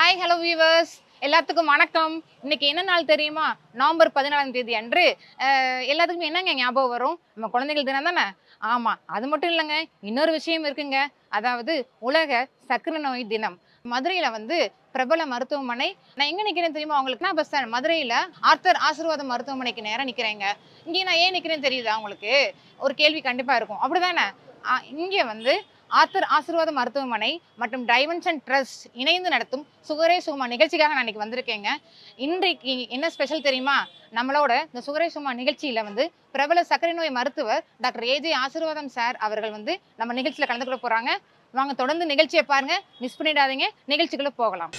Hi hello viewers, எல்லாத்துக்கும் வணக்கம். இன்னைக்கு என்ன நாள் தெரியுமா? நவம்பர் 14ஆம் தேதி அன்று எல்லாத்துக்குமே என்னங்க ஞாபகம் வரும்? நம்ம குழந்தைகள் தினம் தானே. ஆமா, அது மட்டும் இல்லைங்க, இன்னொரு விஷயம் இருக்குங்க. அதாவது உலக சர்க்கரை நோய் தினம். மதுரையில பிரபல மருத்துவமனை. நான் எங்க நிக்கிறேன் தெரியுமா உங்களுக்கு? நான் பஸ் ஸ்டாண்ட் மதுரையில ஆர்த்தர் ஆசீர்வாதம் மருத்துவமனைக்கு நேரா நிக்கிறேங்க. இங்கே நான் ஏன் நிக்கிறேன்னு தெரியுதா உங்களுக்கு? ஒரு கேள்வி கண்டிப்பா இருக்கும், அப்படிதானே? இங்கே ஆர்த்தர் ஆசீர்வாத மருத்துவமனை மற்றும் டைமென்ஷன் ட்ரஸ்ட் இணைந்து நடத்தும் சுகரே சுகமா நிகழ்ச்சிக்காக நான் இன்னைக்கு வந்திருக்கேங்க. இன்றைக்கு என்ன ஸ்பெஷல் தெரியுமா? நம்மளோட இந்த சுகரே சுகமா நிகழ்ச்சியில பிரபல சர்க்கரை நோய் மருத்துவர் டாக்டர் ஏஜே ஆசீர்வாதம் சார் அவர்கள் நம்ம நிகழ்ச்சியில கலந்துக்க போறாங்க. வாங்க தொடர்ந்து நிகழ்ச்சியை பாருங்க, மிஸ் பண்ணிடாதீங்க. நிகழ்ச்சிக்குள்ள போகலாம்.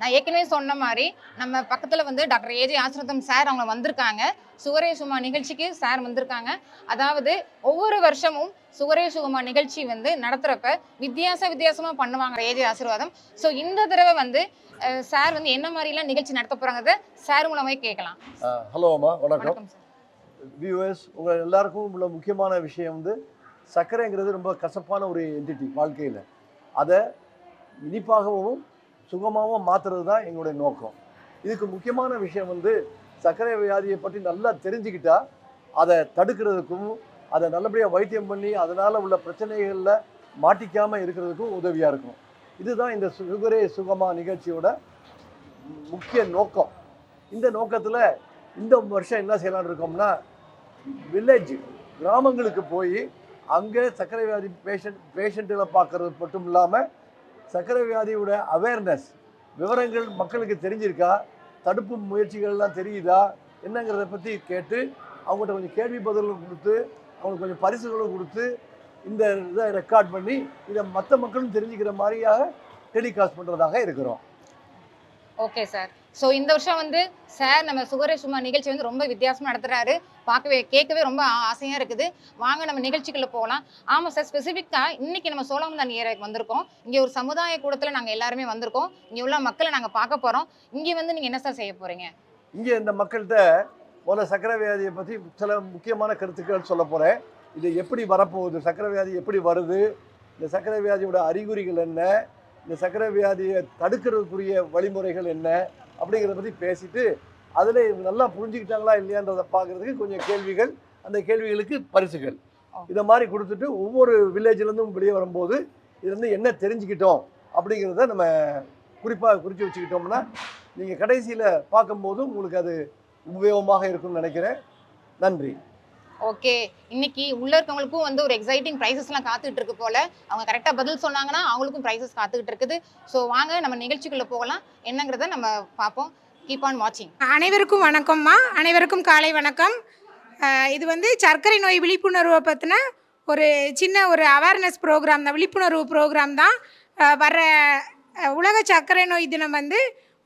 நான் ஏற்கனவே சொன்ன மாதிரி நம்ம பக்கத்துல டாக்டர் ஏஜே ஆசீர்வாதம் சார் அவங்க வந்திருக்காங்க. சுகரே சுகமா நிகழ்ச்சிக்கு சார் வந்திருக்காங்க. அதாவது ஒவ்வொரு வருஷமும் சுகரே சுகமா நிகழ்ச்சி நடத்துறப்ப வித்தியாசமா பண்ணுவாங்க ஏஜே ஆசீர்வாதம். ஸோ இந்த தடவை சார் என்ன மாதிரிலாம் நிகழ்ச்சி நடத்த போறாங்க சார் மூலமே கேட்கலாம். ஹலோ அம்மா, வணக்கம் வியூவர்ஸ். உங்க எல்லாருக்கும் உள்ள முக்கியமான விஷயம் சர்க்கரைங்கிறது ரொம்ப கசப்பான ஒரு என்டிட்டி வாழ்க்கையில். அதை இனிப்பாகவும் சுகமாகவும் மாற்றுறது தான் எங்களுடைய நோக்கம். இதுக்கு முக்கியமான விஷயம் சர்க்கரை வியாதியை பற்றி நல்லா தெரிஞ்சுக்கிட்டா அதை தடுக்கிறதுக்கும் அதை நல்லபடியாக வைத்தியம் பண்ணி அதனால் உள்ள பிரச்சனைகளில் மாட்டிக்காமல் இருக்கிறதுக்கும் உதவியாக இருக்கும். இதுதான் இந்த சுகரே சுகமா நிகழ்ச்சியோட முக்கிய நோக்கம். இந்த நோக்கத்தில் இந்த வருஷம் என்ன செய்யலான்னு இருக்கோம்னா, வில்லேஜ் கிராமங்களுக்கு போய் அங்கே சர்க்கரை வியாதி பேஷண்ட்டுகளை பார்க்கறது மட்டும் இல்லாமல் சர்க்கரை வியாதியோட அவேர்னஸ் விவரங்கள் மக்களுக்கு தெரிஞ்சிருக்கா, தடுப்பு முயற்சிகள்லாம் தெரியுதா என்னங்கிறத பற்றி கேட்டு அவங்கள்ட்ட கொஞ்சம் கேள்வி பதில்களும் கொடுத்து அவங்களுக்கு கொஞ்சம் பரிசுகளும் கொடுத்து இந்த இதை ரெக்கார்ட் பண்ணி இதை மற்ற மக்களும் தெரிஞ்சுக்கிற மாதிரியாக டெலிகாஸ்ட் பண்ணுறதாக இருக்கிறோம். Okay sir. ஸோ இந்த வருஷம் சார் நம்ம சுகரே சும்மா நிகழ்ச்சி ரொம்ப வித்தியாசமாக நடத்துகிறாரு. கேட்கவே ரொம்ப ஆசையாக இருக்குது. வாங்க நம்ம நிகழ்ச்சிக்குள்ளே போகலாம். ஆமாம் சார், ஸ்பெசிஃபிக்காக இன்னைக்கு நம்ம சோழவந்தான் ஏரியாவுக்கு வந்திருக்கோம். இங்கே ஒரு சமுதாய கூடத்தில் நாங்கள் எல்லாருமே வந்திருக்கோம். இங்கே உள்ள மக்களை நாங்கள் பார்க்க போகிறோம். இங்கே நீங்கள் என்ன சார் செய்ய போகிறீங்க? இங்கே இந்த மக்கள்கிட்ட முதல்ல சர்க்கரை வியாதியை பற்றி சில முக்கியமான கருத்துக்கள் சொல்ல போகிறேன். இது எப்படி வரப்போகுது, சர்க்கரை வியாதி எப்படி வருது, இந்த சர்க்கரை வியாதியோட அறிகுறிகள் என்ன, இந்த சர்க்கரை வியாதியை தடுக்கிறதுக்குரிய வழிமுறைகள் என்ன அப்படிங்கிறத பற்றி பேசிட்டு அதில் நல்லா புரிஞ்சுக்கிட்டாங்களா இல்லையான்றதை பார்க்குறதுக்கு கொஞ்சம் கேள்விகள், அந்த கேள்விகளுக்கு பரிசுகள் இதை மாதிரி கொடுத்துட்டு ஒவ்வொரு வில்லேஜ்லேருந்தும் வெளியே வரும்போது இதுலேருந்து என்ன தெரிஞ்சுக்கிட்டோம் அப்படிங்கிறத நம்ம குறிப்பாக குறித்து வச்சுக்கிட்டோம்னா நீங்கள் கடைசியில் பார்க்கும்போது உங்களுக்கு அது உபயோகமாக இருக்கும்னு நினைக்கிறேன். நன்றி. ஓகே, இன்னைக்கு உள்ள இருக்கவங்களுக்கும் ஒரு எக்ஸைட்டிங் ப்ரைஸஸ்லாம் காத்துக்கிட்டு இருக்கு போல. அவங்க கரெக்டாக பதில் சொன்னாங்கன்னா அவங்களுக்கும் ப்ரைஸஸ் காத்துக்கிட்டு இருக்குது. ஸோ வாங்க நம்ம நிகழ்ச்சிக்குள்ளே போகலாம். என்னங்கிறத நம்ம பார்ப்போம். கீப் ஆன் வாட்சிங். அனைவருக்கும் வணக்கம்மா, அனைவருக்கும் காலை வணக்கம். இது சர்க்கரை நோய் விழிப்புணர்வை பற்றின ஒரு சின்ன ஒரு அவேர்னஸ் ப்ரோக்ராம் தான், விழிப்புணர்வு ப்ரோக்ராம் தான். வர உலக சர்க்கரை நோய் தினம்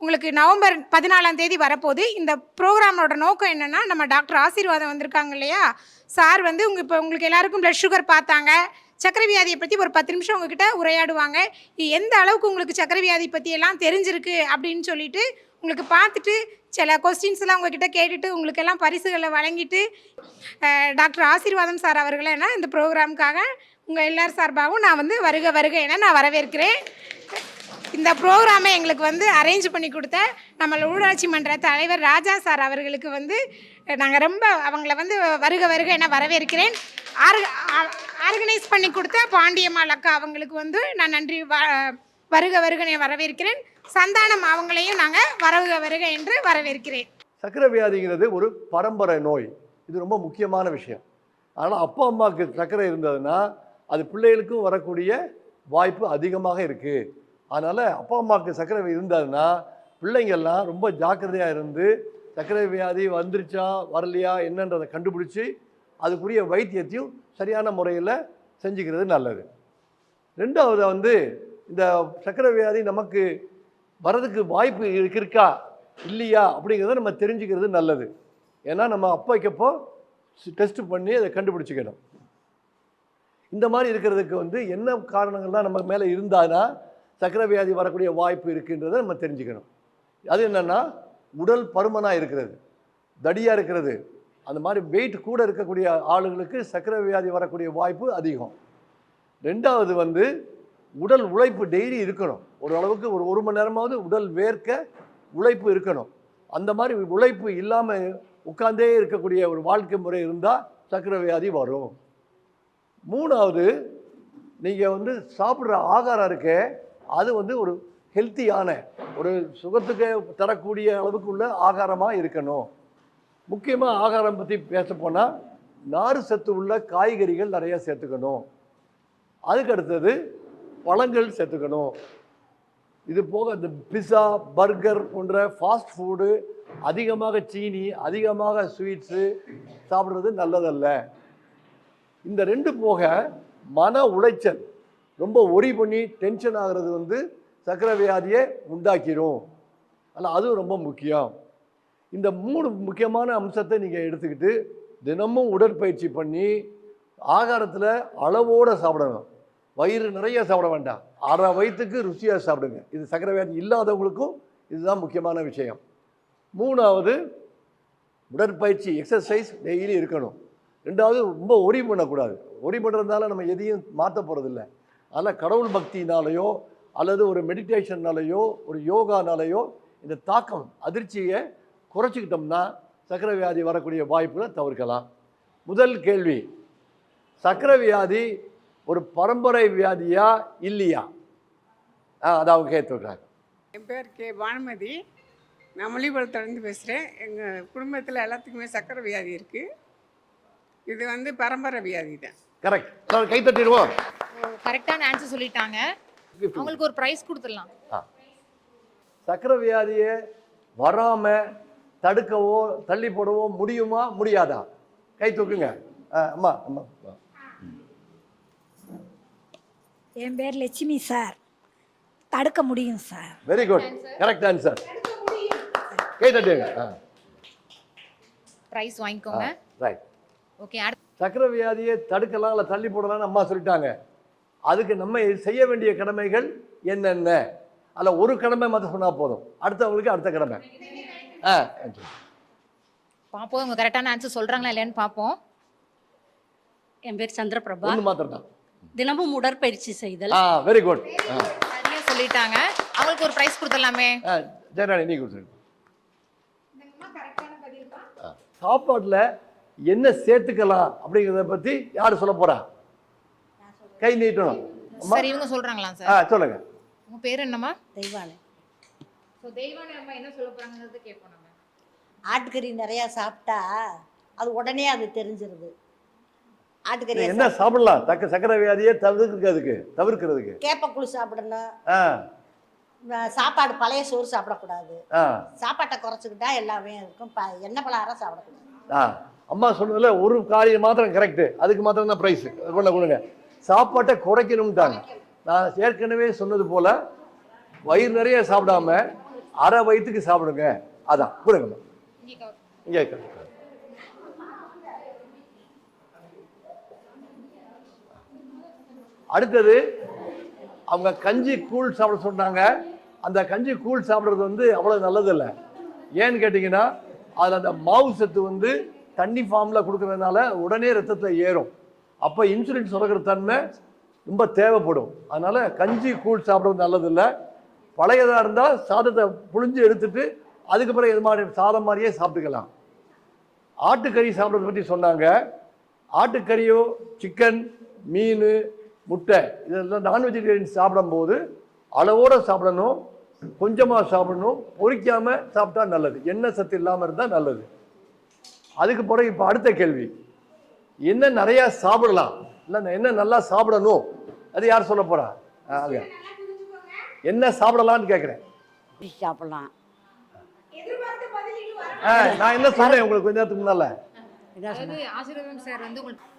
உங்களுக்கு நவம்பர் 14ஆம் தேதி வரப்போகுது. இந்த ப்ரோக்ராமோட நோக்கம் என்னென்னா, நம்ம டாக்டர் ஆசீர்வாதம் வந்திருக்காங்க இல்லையா, சார் இப்போ உங்களுக்கு எல்லாருக்கும் ப்ளட் சுகர் பார்த்தாங்க. சர்க்கரை வியாதியை பற்றி ஒரு 10 நிமிஷம் உங்ககிட்ட உரையாடுவாங்க. எந்த அளவுக்கு உங்களுக்கு சர்க்கரை வியாதி பற்றி எல்லாம் தெரிஞ்சிருக்கு அப்படின்னு சொல்லிட்டு உங்களுக்கு பார்த்துட்டு சில கொஸ்டின்ஸ்லாம் உங்ககிட்ட கேட்டுட்டு உங்களுக்கு எல்லாம் பரிசுகளை வழங்கிட்டு டாக்டர் ஆசீர்வாதம் சார் அவர்களை இந்த ப்ரோக்ராமுக்காக உங்கள் எல்லார் சார்பாகவும் நான் வருக வருக என நான் வரவேற்கிறேன். இந்த ப்ரோக்ராமை எங்களுக்கு அரேஞ்ச் பண்ணி கொடுத்த நம்ம ஊராட்சி மன்ற தலைவர் ராஜா சார் அவர்களுக்கு நாங்கள் ரொம்ப அவங்கள வருக வருக என வரவேற்கிறேன். ஆர்கனைஸ் பண்ணி கொடுத்த பாண்டியம்மாள் அக்கா அவங்களுக்கு நான் நன்றி வருக வருக என வரவேற்கிறேன். சந்தானம் அவங்களையும் நாங்கள் வருக வருக என்று வரவேற்கிறேன். சர்க்கரை வியாதிங்கிறது ஒரு பரம்பரை நோய். இது ரொம்ப முக்கியமான விஷயம். ஆனால் அப்பா அம்மாவுக்கு சர்க்கரை இருந்ததுன்னா அது பிள்ளைகளுக்கும் வரக்கூடிய வாய்ப்பு அதிகமாக இருக்குது. அதனால் அப்பா அம்மாவுக்கு சர்க்கரை இருந்ததுன்னா பிள்ளைங்கள்லாம் ரொம்ப ஜாக்கிரதையாக இருந்து சர்க்கரை வியாதி வந்துருச்சா வரலையா என்னன்றதை கண்டுபிடிச்சி அதுக்குரிய வைத்தியத்தையும் சரியான முறையில் செஞ்சுக்கிறது நல்லது. ரெண்டாவது இந்த சர்க்கரை வியாதி நமக்கு வர்றதுக்கு வாய்ப்பு இருக்கா இல்லையா அப்படிங்கிறத நம்ம தெரிஞ்சுக்கிறது நல்லது. ஏன்னா நம்ம அப்போக்கப்போ டெஸ்ட் பண்ணி அதை கண்டுபிடிச்சிக்கணும். இந்த மாதிரி இருக்கிறதுக்கு வந்து என்ன காரணங்கள்லாம் நம்ம மேலே இருந்தானா சர்க்கரை வியாதி வரக்கூடிய வாய்ப்பு இருக்குன்றதை நம்ம தெரிஞ்சுக்கணும். அது என்னென்னா உடல் பருமனாக இருக்கிறது, தடியாக இருக்கிறது, அந்த மாதிரி வெயிட் கூட இருக்கக்கூடிய ஆளுங்களுக்கு சர்க்கரை வியாதி வரக்கூடிய வாய்ப்பு அதிகம். ரெண்டாவது வந்து உடல் உழைப்பு டெய்லி இருக்கணும். ஓரளவுக்கு ஒரு மணி நேரமாவது உடல் வேர்க்க உழைப்பு இருக்கணும். அந்த மாதிரி உழைப்பு இல்லாமல் உட்கார்ந்தே இருக்கக்கூடிய ஒரு வாழ்க்கை முறை இருந்தால் சர்க்கரை வியாதி வரும். மூணாவது, நீங்கள் வந்து சாப்பிட்ற ஆகாரம் இருக்கே அது வந்து ஒரு ஹெல்த்தியான ஒரு சுகத்துக்கு தரக்கூடிய அளவுக்கு உள்ள ஆகாரமாக இருக்கணும். முக்கியமாக ஆகாரம் பற்றி பேச போனால் நார் சத்து உள்ள காய்கறிகள் நிறையா சேர்த்துக்கணும். அதுக்கு அடுத்தது பழங்கள் சேர்த்துக்கணும். இது போக இந்த பிஸா, பர்கர் போன்ற ஃபாஸ்ட் ஃபுட்டு, அதிகமாக சீனி, அதிகமாக ஸ்வீட்ஸு சாப்பிட்றது நல்லதல்ல. இந்த ரெண்டு போக மன உளைச்சல், ரொம்ப ஒரி பண்ணி டென்ஷன் ஆகிறது வந்து சர்க்கரை வியாதியை உண்டாக்கிடும். ஆனால் அதுவும் ரொம்ப முக்கியம். இந்த 3 முக்கியமான அம்சத்தை நீங்கள் எடுத்துக்கிட்டு தினமும் உடற்பயிற்சி பண்ணி ஆகாரத்தில் அளவோடு சாப்பிடணும். வயிறு நிறைய சாப்பிட வேண்டாம், அரை வயிற்றுக்கு ருசியாக சாப்பிடுங்க. இது சர்க்கரை வியாதி இல்லாதவங்களுக்கும் இதுதான் முக்கியமான விஷயம். மூணாவது, உடற்பயிற்சி எக்ஸசைஸ் டெய்லி இருக்கணும். ரெண்டாவது, ரொம்ப ஒரி பண்ணக்கூடாது. ஒரி பண்ணுறதுனால நம்ம எதையும் மாற்ற போகிறதில்ல. அதனால் கடவுள் பக்தினாலேயோ அல்லது ஒரு மெடிடேஷன்னாலேயோ ஒரு யோகானாலேயோ இந்த தாக்கம் அதிர்ச்சியை குறைச்சிக்கிட்டோம்னா சர்க்கரை வியாதி வரக்கூடிய வாய்ப்புகளை தவிர்க்கலாம். முதல் கேள்வி, சர்க்கரை வியாதி ஒரு பரம்பரை வியாதியா இல்லையா? அதான் அவங்க கேட்டுருக்காங்க. என் பேர் கே பானுமதி, நான் மொழிபுரத்துலேருந்து பேசுகிறேன். எங்கள் குடும்பத்தில் எல்லாத்துக்குமே சர்க்கரை வியாதி இருக்குது. இது வந்து பரம்பரை வியாதி தான். கரெக்ட். கை தட்டிடுவோம். கரெக்டான ஆன்சர் சொல்லிட்டாங்க. அவங்களுக்கு ஒரு பிரைஸ் கொடுத்துடலாம். சர்க்கரை வியாதியை வராமல் தடுக்கவோ தள்ளி போடவோ முடியுமா முடியாதா? கை தூக்குங்க. அம்மா அம்மா. என் பேர் லட்சுமி சார். தடுக்க முடியும் sir. Very good, correct answer. கை தட்டுங்க. பிரைஸ் வாங்கிக்கோங்க. ரைட். ஓகே. சர்க்கரை வியாதியை தடுக்கலாம் இல்லை தள்ளி போடலாம்னு அம்மா சொல்லிட்டாங்க. அதுக்கு நம்ம செய்ய வேண்டிய கடமைகள் என்னென்ன? அதில் ஒரு கடமை மட்டும் சொன்னால் போதும், அடுத்தவங்களுக்கு அடுத்த கடமை. பாப்போம் அவங்க கரெக்டான ஆன்சர் சொல்றாங்களா இல்லையான்னு பாப்போம். என் பேர் சந்திரபிரபா. ஒன்று மாத்திரம் தான். தினமும் உடற்பயிற்சி செய்தல். Very good. சரியா சொல்லிட்டாங்க. அவங்களுக்கு ஒரு பிரைஸ் கொடுத்துடலாமே. ஜெயராணி நீ கொடுத்துருங்க. சாப்பாட்டில் என்ன சேர்த்துக்கலாம் அப்படிங்கிறத பற்றி யார் சொல்ல போறா? கை நீட்டணும். சரி, இவங்க சொல்றாங்களா சார்? சொல்லுங்க. உங்க பேர் என்னம்மா? தெய்வானை. சோ தெய்வானை அம்மா என்ன சொல்ல போறாங்கன்னு கேட்போம் நம்ம. ஆட்டுக்கறி நிறையா சாப்பிட்டா அது உடனே அது தெரிஞ்சிருது. ஆட்டுக்கறி என்ன சாப்பிடலாம் சர்க்கரை வியாதியை தவிர்க்கிறதுக்கு? கேப்பக்குழு சாப்பிடணும். சாப்பாடு பழைய சோறு சாப்பிடக்கூடாது. சாப்பாட்டை குறைச்சிக்கிட்டா எல்லாமே இருக்கும். எண்ணெய் பலகாரம் சாப்பிடக்கூடாது. அம்மா சொன்னதுல ஒரு காரியம் மாத்திரம் கரெக்ட். அதுக்கு மாத்திரம் தான் பிரைஸ் கொடுங்க. சாப்பாட்டை குறைக்கணும்ட்டாங்க. நான் ஏற்கனவே சொன்னது போல வயிறு நிறைய சாப்பிடாம அரை வயிற்றுக்கு சாப்பிடுங்க. அதான் கொடுங்க. இங்கே அடுத்தது அவங்க கஞ்சி கூழ் சாப்பிட சொன்னாங்க. அந்த கஞ்சி கூழ் சாப்பிட்றது வந்து அவ்வளோ நல்லதில்லை. ஏன்னு கேட்டிங்கன்னா அதில் அந்த மாவு சத்து வந்து தண்ணி ஃபார்மில் கொடுக்குறதுனால உடனே ரத்தத்தில் ஏறும். அப்போ இன்சுலின் சுரக்கிற தன்மை ரொம்ப தேவைப்படும். அதனால் கஞ்சி கூழ் சாப்பிட்றது நல்லதில்லை. பழையதாக இருந்தால் சாதத்தை புழிஞ்சு எடுத்துட்டு அதுக்கு பிறகு எது மாதிரி சாதம் மாதிரியே சாப்பிட்டுக்கலாம். ஆட்டுக்கறி சாப்பிட்றத பற்றி சொன்னாங்க. ஆட்டுக்கறியோ சிக்கன், மீன், முட்டை இதெல்லாம் நான் வெஜிடேரியன் சாப்பிடும்போது அளவோடு சாப்பிடணும், கொஞ்சமாக சாப்பிடணும், பொரிக்காமல் சாப்பிட்டா நல்லது. எண்ணெய் சத்து இல்லாமல் இருந்தால் நல்லது. அதுக்கு பிறகு இப்போ அடுத்த கேள்வி, என்ன நிறையா சாப்பிடலாம் இல்லை என்ன நல்லா சாப்பிடணும்? அது யார் சொல்ல போகிறா? என்ன சாப்பிடலான்னு கேட்குறேன். சாப்பிடலாம். நான் என்ன சொன்னேன் உங்களுக்கு கொஞ்ச நேரத்துக்கு முன்னால? ஆசீர்வாதம் சார் வந்து உங்களுக்கு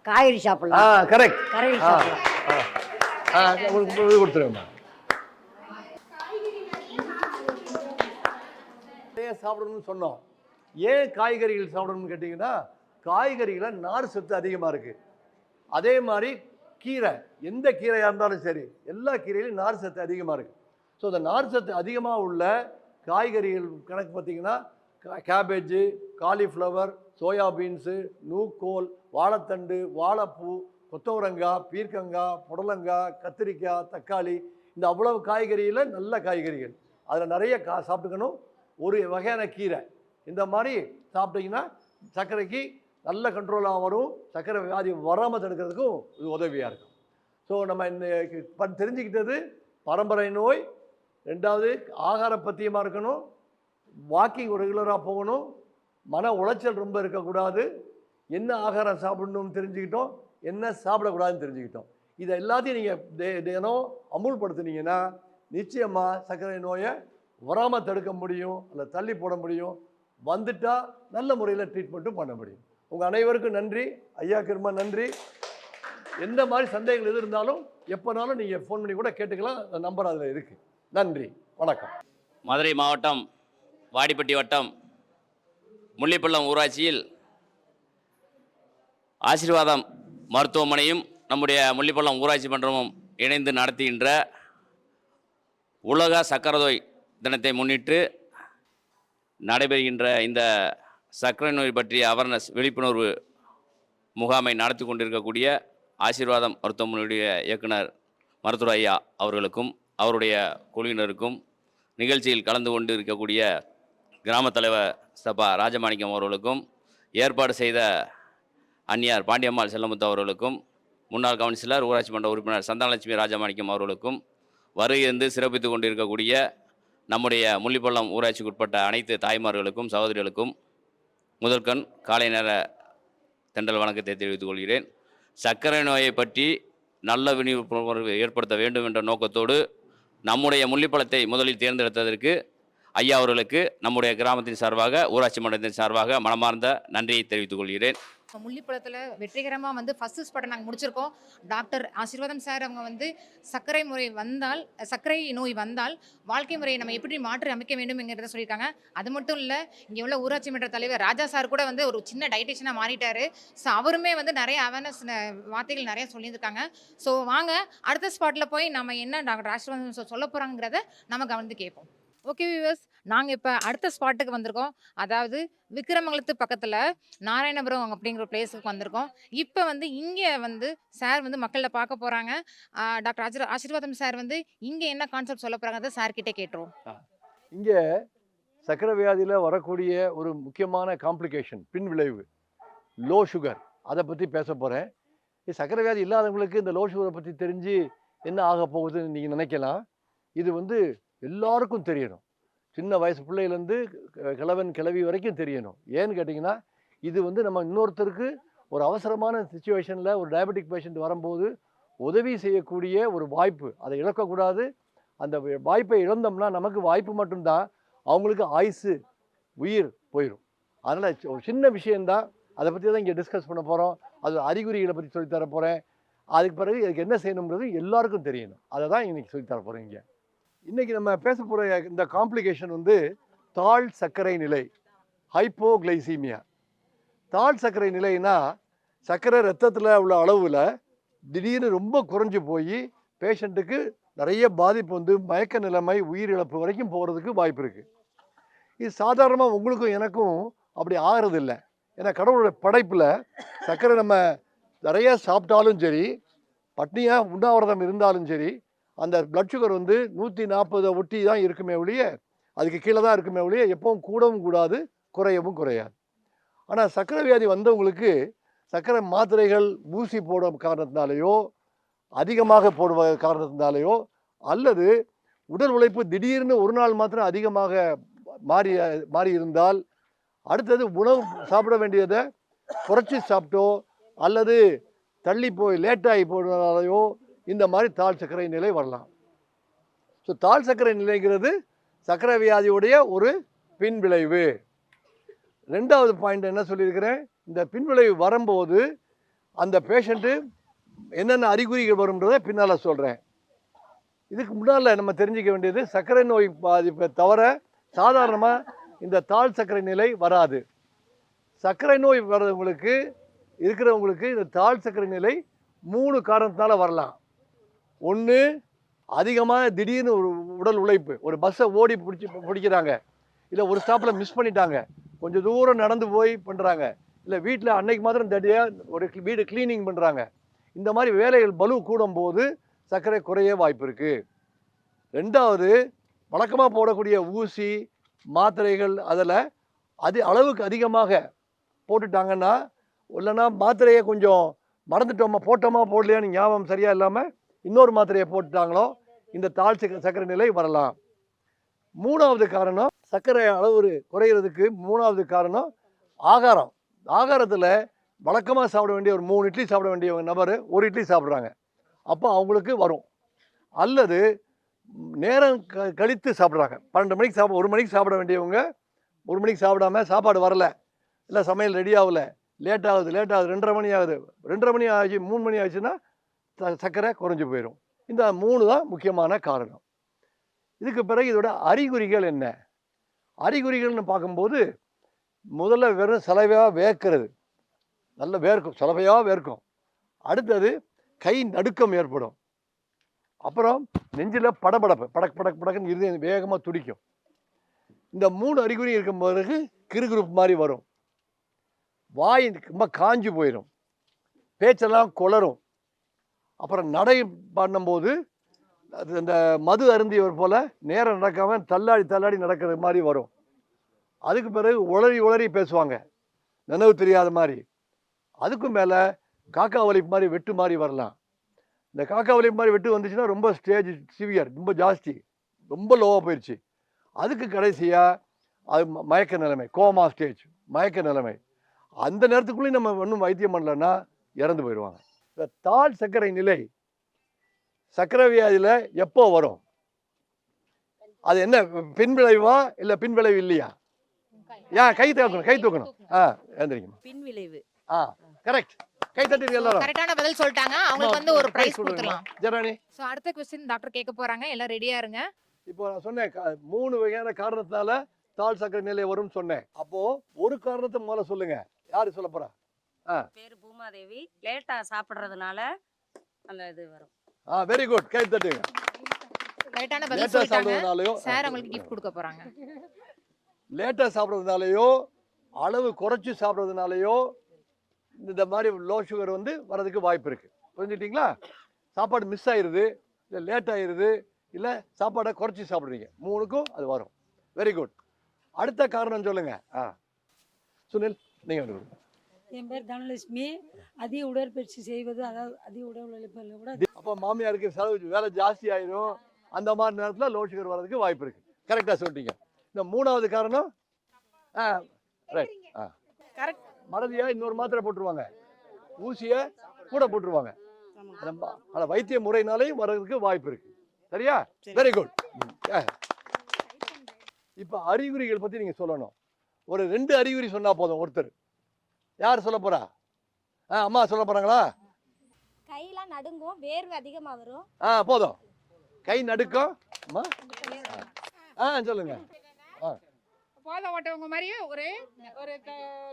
காய்கறி சாப்பிடலாம். கரெக்ட். காய்கறி சாப்பிடலாம். உங்களுக்கு கொடுத்துருங்கம்மா. நிறைய சாப்பிடணும்னு சொன்னோம். ஏன் காய்கறிகள் சாப்பிடணும்னு கேட்டிங்கன்னா, காய்கறிகளில் நார் சத்து அதிகமாக இருக்குது. அதே மாதிரி கீரை, எந்த கீரையாக இருந்தாலும் சரி, எல்லா கீரையிலும் நார் சத்து அதிகமாக இருக்குது. ஸோ அந்த நார் சத்து அதிகமாக உள்ள காய்கறிகள் கணக்கு பார்த்திங்கன்னா, கேபேஜு, காலிஃப்ளவர், சோயாபீன்ஸு, நூக்கோல், வாழைத்தண்டு, வாழைப்பூ, கொத்தவரங்காய், பீர்க்கங்காய், புடலங்காய், கத்திரிக்காய், தக்காளி, இந்த அவ்வளவு காய்கறியில் நல்ல காய்கறிகள். அதில் நிறைய சாப்பிட்டுக்கணும். ஒரு வகையான கீரை இந்த மாதிரி சாப்பிட்டிங்கன்னா சர்க்கரைக்கு நல்ல கண்ட்ரோலாக வரும். சர்க்கரை வியாதி வராமல் தடுக்கிறதுக்கும் இது உதவியாக இருக்கும். ஸோ நம்ம தெரிஞ்சுக்கிட்டது பரம்பரை நோய், ரெண்டாவது ஆகார பத்தியமாக இருக்கணும், வாக்கிங் ரெகுலராக போகணும், மன உளைச்சல் ரொம்ப இருக்கக்கூடாது, என்ன ஆகாரம் சாப்பிடணும்னு தெரிஞ்சுக்கிட்டோம், என்ன சாப்பிடக்கூடாதுன்னு தெரிஞ்சுக்கிட்டோம். இதை எல்லாத்தையும் நீங்கள் தினம் அமுல்படுத்துனீங்கன்னா நிச்சயமாக சர்க்கரை நோயை வராமல் தடுக்க முடியும், அல்ல தள்ளி போட முடியும். வந்துட்டால் நல்ல முறையில் ட்ரீட்மெண்ட்டும் பண்ண முடியும். உங்கள் அனைவருக்கும் நன்றி. ஐயாவுக்கு ரொம்ப நன்றி. எந்த மாதிரி சந்தேகங்கள் எது இருந்தாலும் எப்போனாலும் நீங்கள் ஃபோன் பண்ணி கூட கேட்டுக்கலாம். நம்பர் அதில் இருக்குது. நன்றி, வணக்கம். மதுரை மாவட்டம் வாடிப்பட்டி வட்டம் முள்ளிப்பள்ளம் ஊராட்சியில் ஆசீர்வாதம் மருத்துவமனையும் நம்முடைய முள்ளிப்பள்ளம் ஊராட்சி மன்றமும் இணைந்து நடத்துகின்ற உலக சர்க்கரை நோய் தினத்தை முன்னிட்டு நடைபெறுகின்ற இந்த சர்க்கரை நோய் பற்றிய அவேர்னஸ் விழிப்புணர்வு முகாமை நடத்தி கொண்டிருக்கக்கூடிய ஆசீர்வாதம் மருத்துவமனையுடைய இயக்குனர் மருத்துவர் ஐயா அவர்களுக்கும் அவருடைய குழுவினருக்கும் நிகழ்ச்சியில் கலந்து கொண்டு இருக்கக்கூடிய கிராம தலைவர் சபா ராஜமாணிக்கம் அவர்களுக்கும் ஏற்பாடு செய்த அந்நியார் பாண்டியம்மாள் செல்லமுத்து அவர்களுக்கும் முன்னாள் கவுன்சிலர் ஊராட்சி மன்ற உறுப்பினர் சந்தானலட்சுமி ராஜமாணிக்கம் அவர்களுக்கும் வருகிருந்து சிறப்பித்து கொண்டிருக்கக்கூடிய நம்முடைய முள்ளிப்பள்ளம் ஊராட்சிக்குட்பட்ட அனைத்து தாய்மார்களுக்கும் சகோதரிகளுக்கும் முதற்கண் காலை நேர தென்றல் வணக்கத்தை தெரிவித்துக் கொள்கிறேன். சர்க்கரை நோயை பற்றி நல்ல விழிப்புணர்வு ஏற்படுத்த வேண்டும் என்ற நோக்கத்தோடு நம்முடைய முள்ளிப்பள்ளத்தை முதலில் தேர்ந்தெடுத்ததற்கு ஐயா அவர்களுக்கு நம்முடைய கிராமத்தின் சார்பாக ஊராட்சி மன்றத்தின் சார்பாக மனமார்ந்த நன்றியை தெரிவித்துக் கொள்கிறேன். முள்ளிப்பள்ளத்தில் வெற்றிகரமாக வந்து ஃபர்ஸ்ட் ஸ்பாட்டை நாங்கள் முடிச்சிருக்கோம். டாக்டர் ஆசீர்வாதம் சார் அவங்க வந்து சர்க்கரை நோய் வந்தால் வாழ்க்கை முறையை நம்ம எப்படி மாற்றி அமைக்க வேண்டும்ங்கிறத சொல்லியிருக்காங்க. அது மட்டும் இல்லை, இங்கே உள்ள ஊராட்சி மன்ற தலைவர் ராஜா சார் கூட வந்து ஒரு சின்ன டயட்டிஷனாக மாறிட்டார். ஸோ அவருமே வந்து நிறைய அவேர்னஸ் வார்த்தைகள் நிறைய சொல்லியிருக்காங்க. ஸோ வாங்க அடுத்த ஸ்பாட்டில் போய் நம்ம என்ன டாக்டர் ஆசீர்வாதம் சொல்ல போகிறாங்கிறத நம்ம கவனித்து கேட்போம். ஓகே வியூவர்ஸ், நாங்கள் இப்போ அடுத்த ஸ்பாட்டுக்கு வந்திருக்கோம். அதாவது விக்கிரமங்கலத்து பக்கத்தில் நாராயணபுரம் அப்படிங்கிற பிளேஸுக்கு வந்திருக்கோம். இப்போ வந்து இங்கே வந்து சார் வந்து மக்களை பார்க்க போகிறாங்க. டாக்டர் ஆசீர்வாதம் சார் வந்து இங்கே என்ன கான்செப்ட் சொல்ல போகிறாங்க சார்கிட்ட கேட்டுருவோம். இங்கே சர்க்கரை வியாதியில் வரக்கூடிய ஒரு முக்கியமான காம்ப்ளிகேஷன், பின் விளைவு, லோ சுகர், அதை பற்றி பேச போகிறேன். சர்க்கரை வியாதி இல்லாதவங்களுக்கு இந்த லோ சுகரை பற்றி தெரிஞ்சு என்ன ஆக போகுதுன்னு நீங்கள் நினைக்கலாம். இது வந்து எல்லாருக்கும் தெரியணும். சின்ன வயசு பிள்ளையிலேருந்து கிழவி வரைக்கும் தெரியணும். ஏன்னு கேட்டிங்கன்னா, இது வந்து நம்ம இன்னொருத்தருக்கு ஒரு அவசரமான சிச்சுவேஷனில் ஒரு டயபெட்டிக் பேஷண்ட் வரும்போது உதவி செய்யக்கூடிய ஒரு வாய்ப்பு. அதை இழக்கக்கூடாது. அந்த வாய்ப்பை இழந்தோம்னா நமக்கு வாய்ப்பு மட்டும்தான், அவங்களுக்கு ஆயுசு, உயிர் போயிடும். அதனால் ஒரு சின்ன விஷயந்தான், அதை பற்றி தான் இங்கே டிஸ்கஸ் பண்ண போகிறோம். அது அறிகுறிகளை பற்றி சொல்லித்தர போகிறேன். அதுக்கு பிறகு இதுக்கு என்ன செய்யணுங்கிறது எல்லாருக்கும் தெரியணும். அதை தான் இன்றைக்கி சொல்லித்தர போகிறேன். இன்றைக்கி நம்ம பேச போகிற இந்த காம்ப்ளிகேஷன் வந்து தாழ் சர்க்கரை நிலை, ஹைப்போகிளைசீமியா. தாழ் சர்க்கரை நிலைனா சர்க்கரை ரத்தத்தில் உள்ள அளவில் திடீர்னு ரொம்ப குறைஞ்சி போய் பேஷண்ட்டுக்கு நிறைய பாதிப்பு வந்து மயக்க நிலைமை, உயிரிழப்பு வரைக்கும் போகிறதுக்கு வாய்ப்பு இருக்குது. இது சாதாரணமாக உங்களுக்கும் எனக்கும் அப்படி ஆகிறதில்லை. ஏன்னா கடவுளுடைய படைப்பில் சர்க்கரை நம்ம நிறைய சாப்பிட்டாலும் சரி, பட்னியாக உண்ணாவிரதம் இருந்தாலும் சரி, அந்த பிளட் சுகர் வந்து 140 ஒட்டி தான் இருக்குமே ஒழிய, அதுக்கு கீழே தான் இருக்குமே ஒழிய எப்பவும் கூடவும் கூடாது, குறையவும் குறையாது. ஆனால் சர்க்கரை வியாதி வந்தவங்களுக்கு சர்க்கரை மாத்திரைகள் ஊசி போட காரணத்தினாலேயோ, அதிகமாக போடுவ காரணத்தினாலேயோ, அல்லது உடல் உழைப்பு திடீர்னு ஒரு நாள் மாத்திரம் அதிகமாக மாறி இருந்தால், அடுத்தது உணவு சாப்பிட வேண்டியதை குறைச்சி சாப்பிட்டோ அல்லது தள்ளி போய் லேட்டாகி போடுறதாலேயோ இந்த மாதிரி தாழ் சர்க்கரை நிலை வரலாம். ஸோ தாழ் சர்க்கரை நிலைங்கிறது சர்க்கரை வியாதியுடைய ஒரு பின்விளைவு. ரெண்டாவது பாயிண்ட் என்ன சொல்லியிருக்கிறேன், இந்த பின்விளைவு வரும்போது அந்த பேஷண்ட்டு என்னென்ன அறிகுறிகள் வரும்ன்றதை பின்னால் சொல்கிறேன். இதுக்கு முன்னால் நம்ம தெரிஞ்சிக்க வேண்டியது, சர்க்கரை நோய் பாதிப்பை தவிர சாதாரணமாக இந்த தாழ் சர்க்கரை நிலை வராது. சர்க்கரை நோய் இருக்கிறவங்களுக்கு இந்த தாழ் சர்க்கரை நிலை 3 காரணத்தினால வரலாம். ஒன்று, அதிகமாக திடீர்னு ஒரு உடல் உழைப்பு, ஒரு பஸ்ஸை ஓடி பிடிக்கிறாங்க, இல்லை ஒரு ஸ்டாப்பில் மிஸ் பண்ணிட்டாங்க, கொஞ்சம் தூரம் நடந்து போய் பண்ணுறாங்க, இல்லை வீட்டில் அன்னைக்கு மாத்திரம் தடியாக ஒரு வீடு க்ளீனிங் பண்ணுறாங்க. இந்த மாதிரி வேலைகள் பலு கூடும்போது சர்க்கரை குறைய வாய்ப்பு இருக்குது. ரெண்டாவது, வழக்கமாக போடக்கூடிய ஊசி மாத்திரைகள் அதில் அளவுக்கு அதிகமாக போட்டுட்டாங்கன்னா, இல்லைன்னா மாத்திரையை கொஞ்சம் மறந்துட்டோமா போட்டோமா போடலையான்னு ஞாபகம் சரியாக இல்லாமல் இன்னொரு மாத்திரையை போட்டுட்டாங்களோ இந்த தாழ் சர்க்கரை நிலை வரலாம். 3வது காரணம், சர்க்கரை அளவு குறையிறதுக்கு 3வது காரணம் ஆகாரம். ஆகாரத்தில் வழக்கமாக சாப்பிட வேண்டிய ஒரு 3 இட்லி சாப்பிட வேண்டிய நபர் 1 இட்லி சாப்பிட்றாங்க, அப்போ அவங்களுக்கு வரும். அல்லது நேரம் கழித்து சாப்பிட்றாங்க, 12 மணிக்கு 1 மணிக்கு சாப்பிட வேண்டியவங்க 1 மணிக்கு சாப்பிடாம சாப்பாடு வரல, இல்லை சமையல் ரெடி ஆகலை, லேட் ஆகுது 2:30 மணி ஆகுது, 2:30 மணி ஆச்சு 3 மணி ஆச்சுன்னா சர்க்கரை குறைஞ்சி போயிடும். இந்த 3 தான் முக்கியமான காரணம். இதுக்கு பிறகு இதோட அறிகுறிகள் என்ன? அறிகுறிகள்னு பார்க்கும்போது முதல்ல வெறும் சலவையாக வேர்க்கிறது, நல்ல வேர்க்கும், சலவையாக வேர்க்கும். அடுத்தது கை நடுக்கம் ஏற்படும். அப்புறம் நெஞ்சில் படபடப்பு, படக் படக் படக்குன்னு இருதயம் வேகமாக துடிக்கும். இந்த 3 அறிகுறி இருக்கும் பிறகு கிறுகிறுப்பு மாதிரி வரும், வாய் ரொம்ப காஞ்சி போயிடும், பேச்செல்லாம் குளரும். அப்புறம் நடை பண்ணும்போது இந்த மது அருந்தியவர் போல் நேரம் நடக்காமல் தள்ளாடி நடக்கிற மாதிரி வரும். அதுக்கு பிறகு உளறி பேசுவாங்க, நினைவு தெரியாத மாதிரி. அதுக்கும் மேலே காக்கா வலிப்பு மாதிரி வெட்டு மாதிரி வரலாம். இந்த காக்கா வலிப்பு மாதிரி வெட்டு வந்துச்சுன்னா ரொம்ப ஸ்டேஜ் சிவியர், ரொம்ப ஜாஸ்தி, ரொம்ப லோவாக போயிடுச்சு. அதுக்கு கடைசியாக அது மயக்க நிலைமை, கோமா ஸ்டேஜ், மயக்க நிலைமை. அந்த நேரத்துக்குள்ளேயும் நம்ம ஒன்றும் வைத்தியம் பண்ணலன்னா இறந்து போயிடுவாங்க. இந்த தாழ் சர்க்கரை நிலை சர்க்கரை வியாதியில் எப்போ வரும்? அது என்ன பின்விளைவா இல்லை பின்விளைவு இல்லையா? கை தூக்கணும். எழுந்திரிக்கணும். பின்விளைவு. கரெக்ட். கை தட்டி எல்லாரும். கரெக்டான பதில் சொல்லிட்டாங்க. அவங்களுக்கு வந்து ஒரு பிரைஸ் கொடுத்துடலாம். ஜெரானி. சோ அடுத்த क्वेश्चन டாக்டர் கேட்க போறாங்க. எல்லாம் ரெடியா இருங்க. இப்போ நான் சொன்னேன் 3 வகையான காரணத்தால தாழ் சர்க்கரை நிலை வரும்னு சொன்னேன். அப்போ ஒரு காரணத்தை முதல்ல சொல்லுங்க. யாரு சொல்ல போறா? பேரு பூமாதேவி. லேட்டா சாப்பிடுறதுனால அந்த இது வரும். Very good. கை தட்டுங்க. ரைட்டான பதில் சொல்லிட்டாங்க. சார் உங்களுக்கு gift கொடுக்க போறாங்க. லேட்டா சாப்பிடுறதுனாலயோ அளவு குறைச்சு சாப்பிடுறதுனாலயோ இந்த மாதிரி லோ சுகர் வந்து வரதுக்கு வாய்ப்பு இருக்கு. புரிஞ்சுட்டீங்களா? சாப்பாடு மிஸ் ஆயிருது, இல்லை லேட் ஆயிருது, இல்லை சாப்பாடை குறைச்சி சாப்பிட்றீங்க, 3க்கும் அது வரும். Very good. அடுத்த காரணம் சொல்லுங்க. சுனில் நீங்க வந்து. என் பேர் தனலட்சுமி. அதிக உடற்பயிற்சி செய்வது, அதாவது அதிக உடல் உழைப்பில் கூட அப்போ மாமியாருக்கு செலவு வேலை ஜாஸ்தி ஆயிரும், அந்த மாதிரி நேரத்தில் லோ சுகர் வர்றதுக்கு வாய்ப்பு இருக்கு. கரெக்டாக சொல்லிட்டீங்க. இந்த 3வது காரணம் ரைட். கரெக்ட். மறதியா இன்னொரு மாத்திரை போட்டுருவாங்க, ஊசியை கூட போட்டுருவாங்க. அந்த வைத்திய முறையினாலையும் வர்றதுக்கு வாய்ப்பு இருக்கு. சரியா? Very good. இப்போ அறிகுறிகள் பத்தி நீங்க சொல்லணும். ஒரு 2 அறிகுறி சொன்னா போதும். ஒருத்தர் யார் சொல்ல போறா? அம்மா சொல்ல போறாங்களா? கையெல்லாம் நடுங்கும், வேர்வை அதிகமாக வரும். போதும். கை நடுக்கம். அம்மா சொல்லுங்க. போதை ஓட்டவங்க மாதிரியே ஒரு ஒரு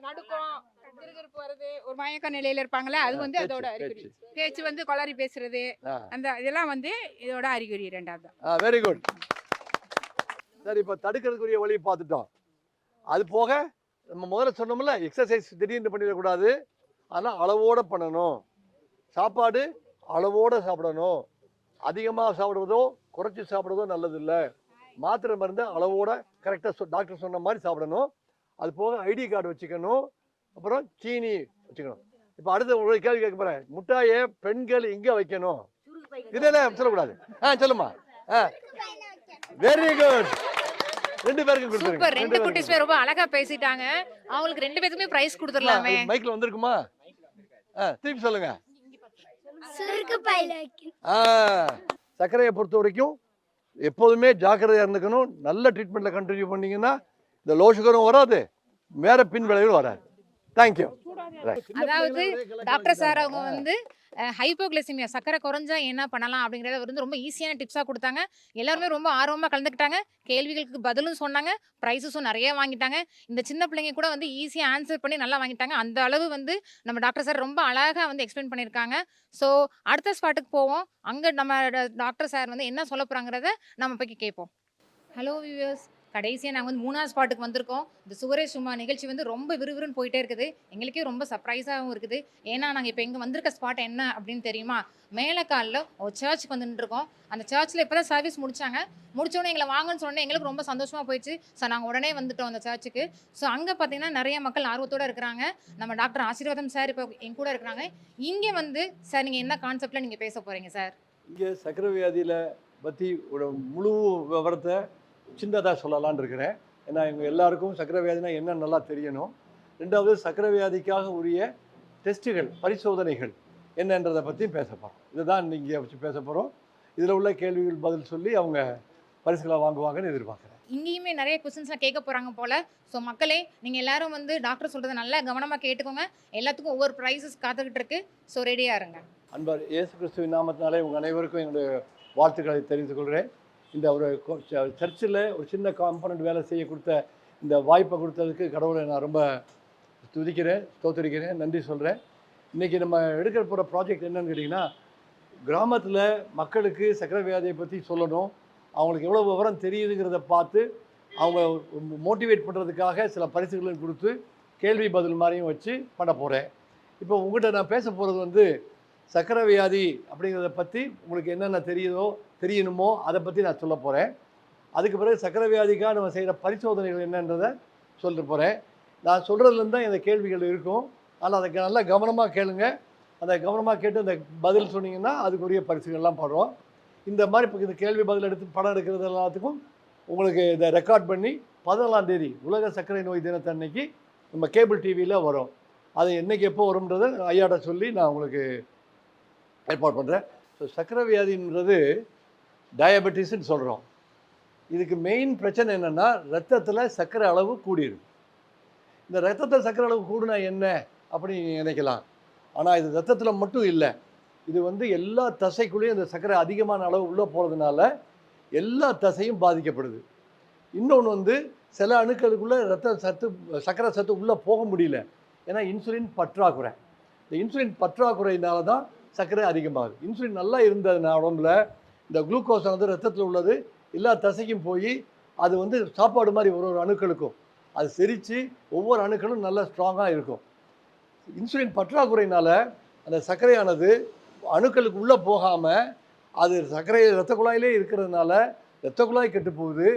நடுக்கம், கிறுகிறுப்பு வருது, ஒரு மயக்க நிலையில இருப்பாங்களே, அது வந்து அதோட அறிகுறி. பேச்சு வந்து கொளறி பேசுறது, அந்த இதெல்லாம் வந்து இதோட அறிகுறி 2வது. Very good. சரி, இப்போ தடுக்கிறதுக்குரிய வழி பார்த்துட்டோம். அது போக நம்ம முதல்ல சொன்னோம்ல, எக்ஸசைஸ் திடீர்னு பண்ணிடக்கூடாது, ஆனால் அளவோட பண்ணணும். சாப்பாடு அளவோட சாப்பிடணும். அதிகமாக சாப்பிட்றதோ குறைச்சி சாப்பிட்றதோ நல்லது இல்லை. மாத்திரை மருந்து அளவோட கரெக்டாக டாக்டர் சொன்ன மாதிரி சாப்பிடணும். அது போக ஐடி கார்டு வச்சுக்கணும். அப்புறம் சீனி வச்சுக்கணும். இப்போ அடுத்த ஒரு கேள்வி கேட்க போகிறேன். முட்டாயை பெண்கள் எங்கே வைக்கணும்? இதெல்லாம் சொல்லக்கூடாது. சொல்லுமா. Very good. 2 பேருக்கு கொடுத்துருங்க. சூப்பர். 2 குட்டீஸ்மே ரொம்ப அழகா பேசிட்டாங்க. அவங்களுக்கு 2 பேருக்குமே பிரைஸ் கொடுத்துடலாமே. மைக்ல வந்திருக்குமா? திருப்பி சொல்லுங்க. சுருக்கு பையில வைக்கணும். சர்க்கரையை பொறுத்த வரைக்கும் எப்போதுமே ஜாக்கிரதையாக இருந்துக்கணும். நல்ல ட்ரீட்மெண்ட்டில் கண்டினியூ பண்ணிங்கன்னா இந்த லோ சுகரும் வராது, வேற பின் விளைவும் வராது. தேங்க்யூ. அதாவது டாக்டர் சார் அவங்க வந்து ஹைப்போகிளைசிமியா சர்க்கரை குறைஞ்சா என்ன பண்ணலாம் அப்படிங்கிறத வந்து ரொம்ப ஈஸியான டிப்ஸாக கொடுத்தாங்க. எல்லாருமே ரொம்ப ஆர்வமாக கலந்துக்கிட்டாங்க. கேள்விகளுக்கு பதிலும் சொன்னாங்க. ப்ரைஸஸும் நிறைய வாங்கிட்டாங்க. இந்த சின்ன பிள்ளைங்க கூட வந்து ஈஸியா ஆன்சர் பண்ணி நல்லா வாங்கிட்டாங்க. அந்த அளவு வந்து நம்ம டாக்டர் சார் ரொம்ப அழகா வந்து எக்ஸ்பிளைன் பண்ணியிருக்காங்க. ஸோ அடுத்த ஸ்பாட்டுக்கு போவோம். அங்க நம்ம டாக்டர் சார் வந்து என்ன சொல்லப் போறாங்கிறத நம்ம போய் கேட்போம். ஹலோ வியூவர்ஸ், கடைசியா நாங்க வந்து 3வது ஸ்பாட்டுக்கு வந்திருக்கோம். இந்த சுவரே சும்மா நிகழ்ச்சி வந்து ரொம்ப விறுவிறுன்னு போயிட்டே இருக்குது. எங்களுக்கே ரொம்ப சர்ப்ரைஸாவும் இருக்குது. ஏன்னா நாங்க இப்ப இங்க வந்திருக்க ஸ்பாட் என்ன அப்படின்னு தெரியுமா? மேலக்கால்ல ஒரு சர்ச்சுக்கு வந்து நின்னுருக்கோம். அந்த சர்ச்ல இப்பதான் சர்வீஸ் முடிச்சாங்க. முடிச்சோனே எங்கள வாங்கன்னு சொன்னோனே எங்களுக்கு ரொம்ப சந்தோஷமா போயிடுச்சு. ஸோ நாங்க உடனே வந்துட்டோம் அந்த சர்ச்சுக்கு. ஸோ அங்க பார்த்தீங்கன்னா நெறைய மக்கள் ஆர்வத்தோட இருக்கிறாங்க. நம்ம டாக்டர் ஆசீர்வாதம் சார் இப்போ என் கூட இருக்கிறாங்க. இங்க வந்து சார் நீங்க என்ன கான்செப்ட்ல நீங்க பேச போறீங்க சார்? இங்கே சர்க்கரை வியாதியில் பற்றி ஒரு முழு விவரத்தை சின்னதாக சொல்லலான்னு இருக்கிறேன். ஏன்னா இவங்க எல்லாருக்கும் சர்க்கரை வியாதினா என்ன நல்லா தெரியணும். ரெண்டாவது சர்க்கரை வியாதிக்காக உரிய டெஸ்ட்டுகள், பரிசோதனைகள் என்னன்றதை பற்றி பேச போகிறோம். இதுதான் இங்கே வச்சு பேச போகிறோம். இதில் உள்ள கேள்விகள் பதில் சொல்லி அவங்க பரிசுகளை வாங்குவாங்கன்னு எதிர்பார்க்குறேன். இங்கேயுமே நிறைய கொஸ்டின்ஸ்லாம் கேட்க போறாங்க போல. ஸோ மக்களே நீங்க எல்லாரும் வந்து டாக்டர் சொல்றதை நல்லா கவனமா கேட்டுக்கோங்க. எல்லாத்துக்கும் ஒவ்வொரு ப்ரைஸஸ் காத்துக்கிட்டு இருக்கு. ஸோ ரெடியா இருங்க. அன்பார் இயேசு கிறிஸ்துவின் நாமத்தினாலே உங்கள் அனைவருக்கும் என்னுடைய வாழ்த்துக்களை தெரிவித்துக் கொள்கிறேன். இந்த ஒரு சர்ச்சில் ஒரு சின்ன காம்பனண்ட் வேலை செய்ய கொடுத்த இந்த வாய்ப்பை கொடுத்ததுக்கு கடவுளை நான் ரொம்ப துதிக்கிறேன், ஸ்தோத்திரிக்கிறேன், நன்றி சொல்கிறேன். இன்றைக்கி நம்ம எடுக்க போகிற ப்ராஜெக்ட் என்னன்னு கேட்டிங்கன்னா, கிராமத்தில் மக்களுக்கு சர்க்கரை வியாதியை பற்றி சொல்லணும், அவங்களுக்கு எவ்வளோ விவரம் தெரியுதுங்கிறத பார்த்து அவங்க மோட்டிவேட் பண்ணுறதுக்காக சில பரிசுகளையும் கொடுத்து கேள்வி பதில் மாதிரியும் வச்சு பண்ண போகிறேன். இப்போ உங்கள்கிட்ட நான் பேச போகிறது வந்து சர்க்கரை வியாதி அப்படிங்கிறத பற்றி உங்களுக்கு என்னென்ன தெரியணுமோ அதை பற்றி நான் சொல்ல போகிறேன். அதுக்கு பிறகு சர்க்கரை வியாதிக்காக நம்ம செய்கிற பரிசோதனைகள் என்னன்றதை சொல்ல போகிறேன். நான் சொல்கிறதுலேருந்து தான் இந்த கேள்விகள் இருக்கும். ஆனால் அதை நல்லா கவனமாக கேளுங்க. அதை கவனமாக கேட்டு அந்த பதில் சொன்னீங்கன்னா அதுக்குரிய பரிசுகள்லாம் பண்ணுறோம். இந்த மாதிரி இப்போ இந்த கேள்வி பதில் எடுத்து படம் எடுக்கிறது எல்லாத்துக்கும் உங்களுக்கு இதை ரெக்கார்ட் பண்ணி 14ஆம் தேதி உலக சர்க்கரை நோய் தினத்தன்னைக்கு நம்ம கேபிள் டிவியில் வரும். அது என்றைக்கு எப்போ வரும்ன்றதை ஐயாட்ட சொல்லி நான் உங்களுக்கு ஏற்பாடு பண்ணுறேன். ஸோ சர்க்கரை வியாதின்றது டயபெட்டிஸ்ன்னு சொல்கிறோம். இதுக்கு மெயின் பிரச்சனை என்னென்னா ரத்தத்தில் சர்க்கரை அளவு கூடியிருக்கு. இந்த ரத்தத்தில் சர்க்கரை அளவு கூடுனா என்ன அப்படின்னு நினைக்கலாம். ஆனால் இது ரத்தத்தில் மட்டும் இல்லை, இது வந்து எல்லா தசைக்குள்ளேயும் இந்த சர்க்கரை அதிகமான அளவு உள்ளே போகிறதுனால எல்லா தசையும் பாதிக்கப்படுது. இன்னொன்று வந்து சில அணுக்களுக்குள்ளே சர்க்கரை சத்து உள்ளே போக முடியல. ஏன்னா இன்சுலின் பற்றாக்குறை. இந்த இன்சுலின் பற்றாக்குறையினால தான் சர்க்கரை அதிகமாகுது. இன்சுலின் நல்லா இருந்ததுனா உடம்புல இந்த குளுக்கோஸ் வந்து ரத்தத்தில் உள்ளது எல்லா தசைக்கும் போய் அது வந்து சாப்பாடு மாதிரி ஒரு ஒரு அணுக்களுக்கும் அது செரித்து ஒவ்வொரு அணுக்களும் நல்லா ஸ்ட்ராங்காக இருக்கும். இன்சுலின் பற்றாக்குறையினால் அந்த சர்க்கரையானது அணுக்களுக்கு உள்ளே போகாமல் அது சர்க்கரை இரத்த குழாயிலே இருக்கிறதுனால இரத்த குழாய் கெட்டு போகுது.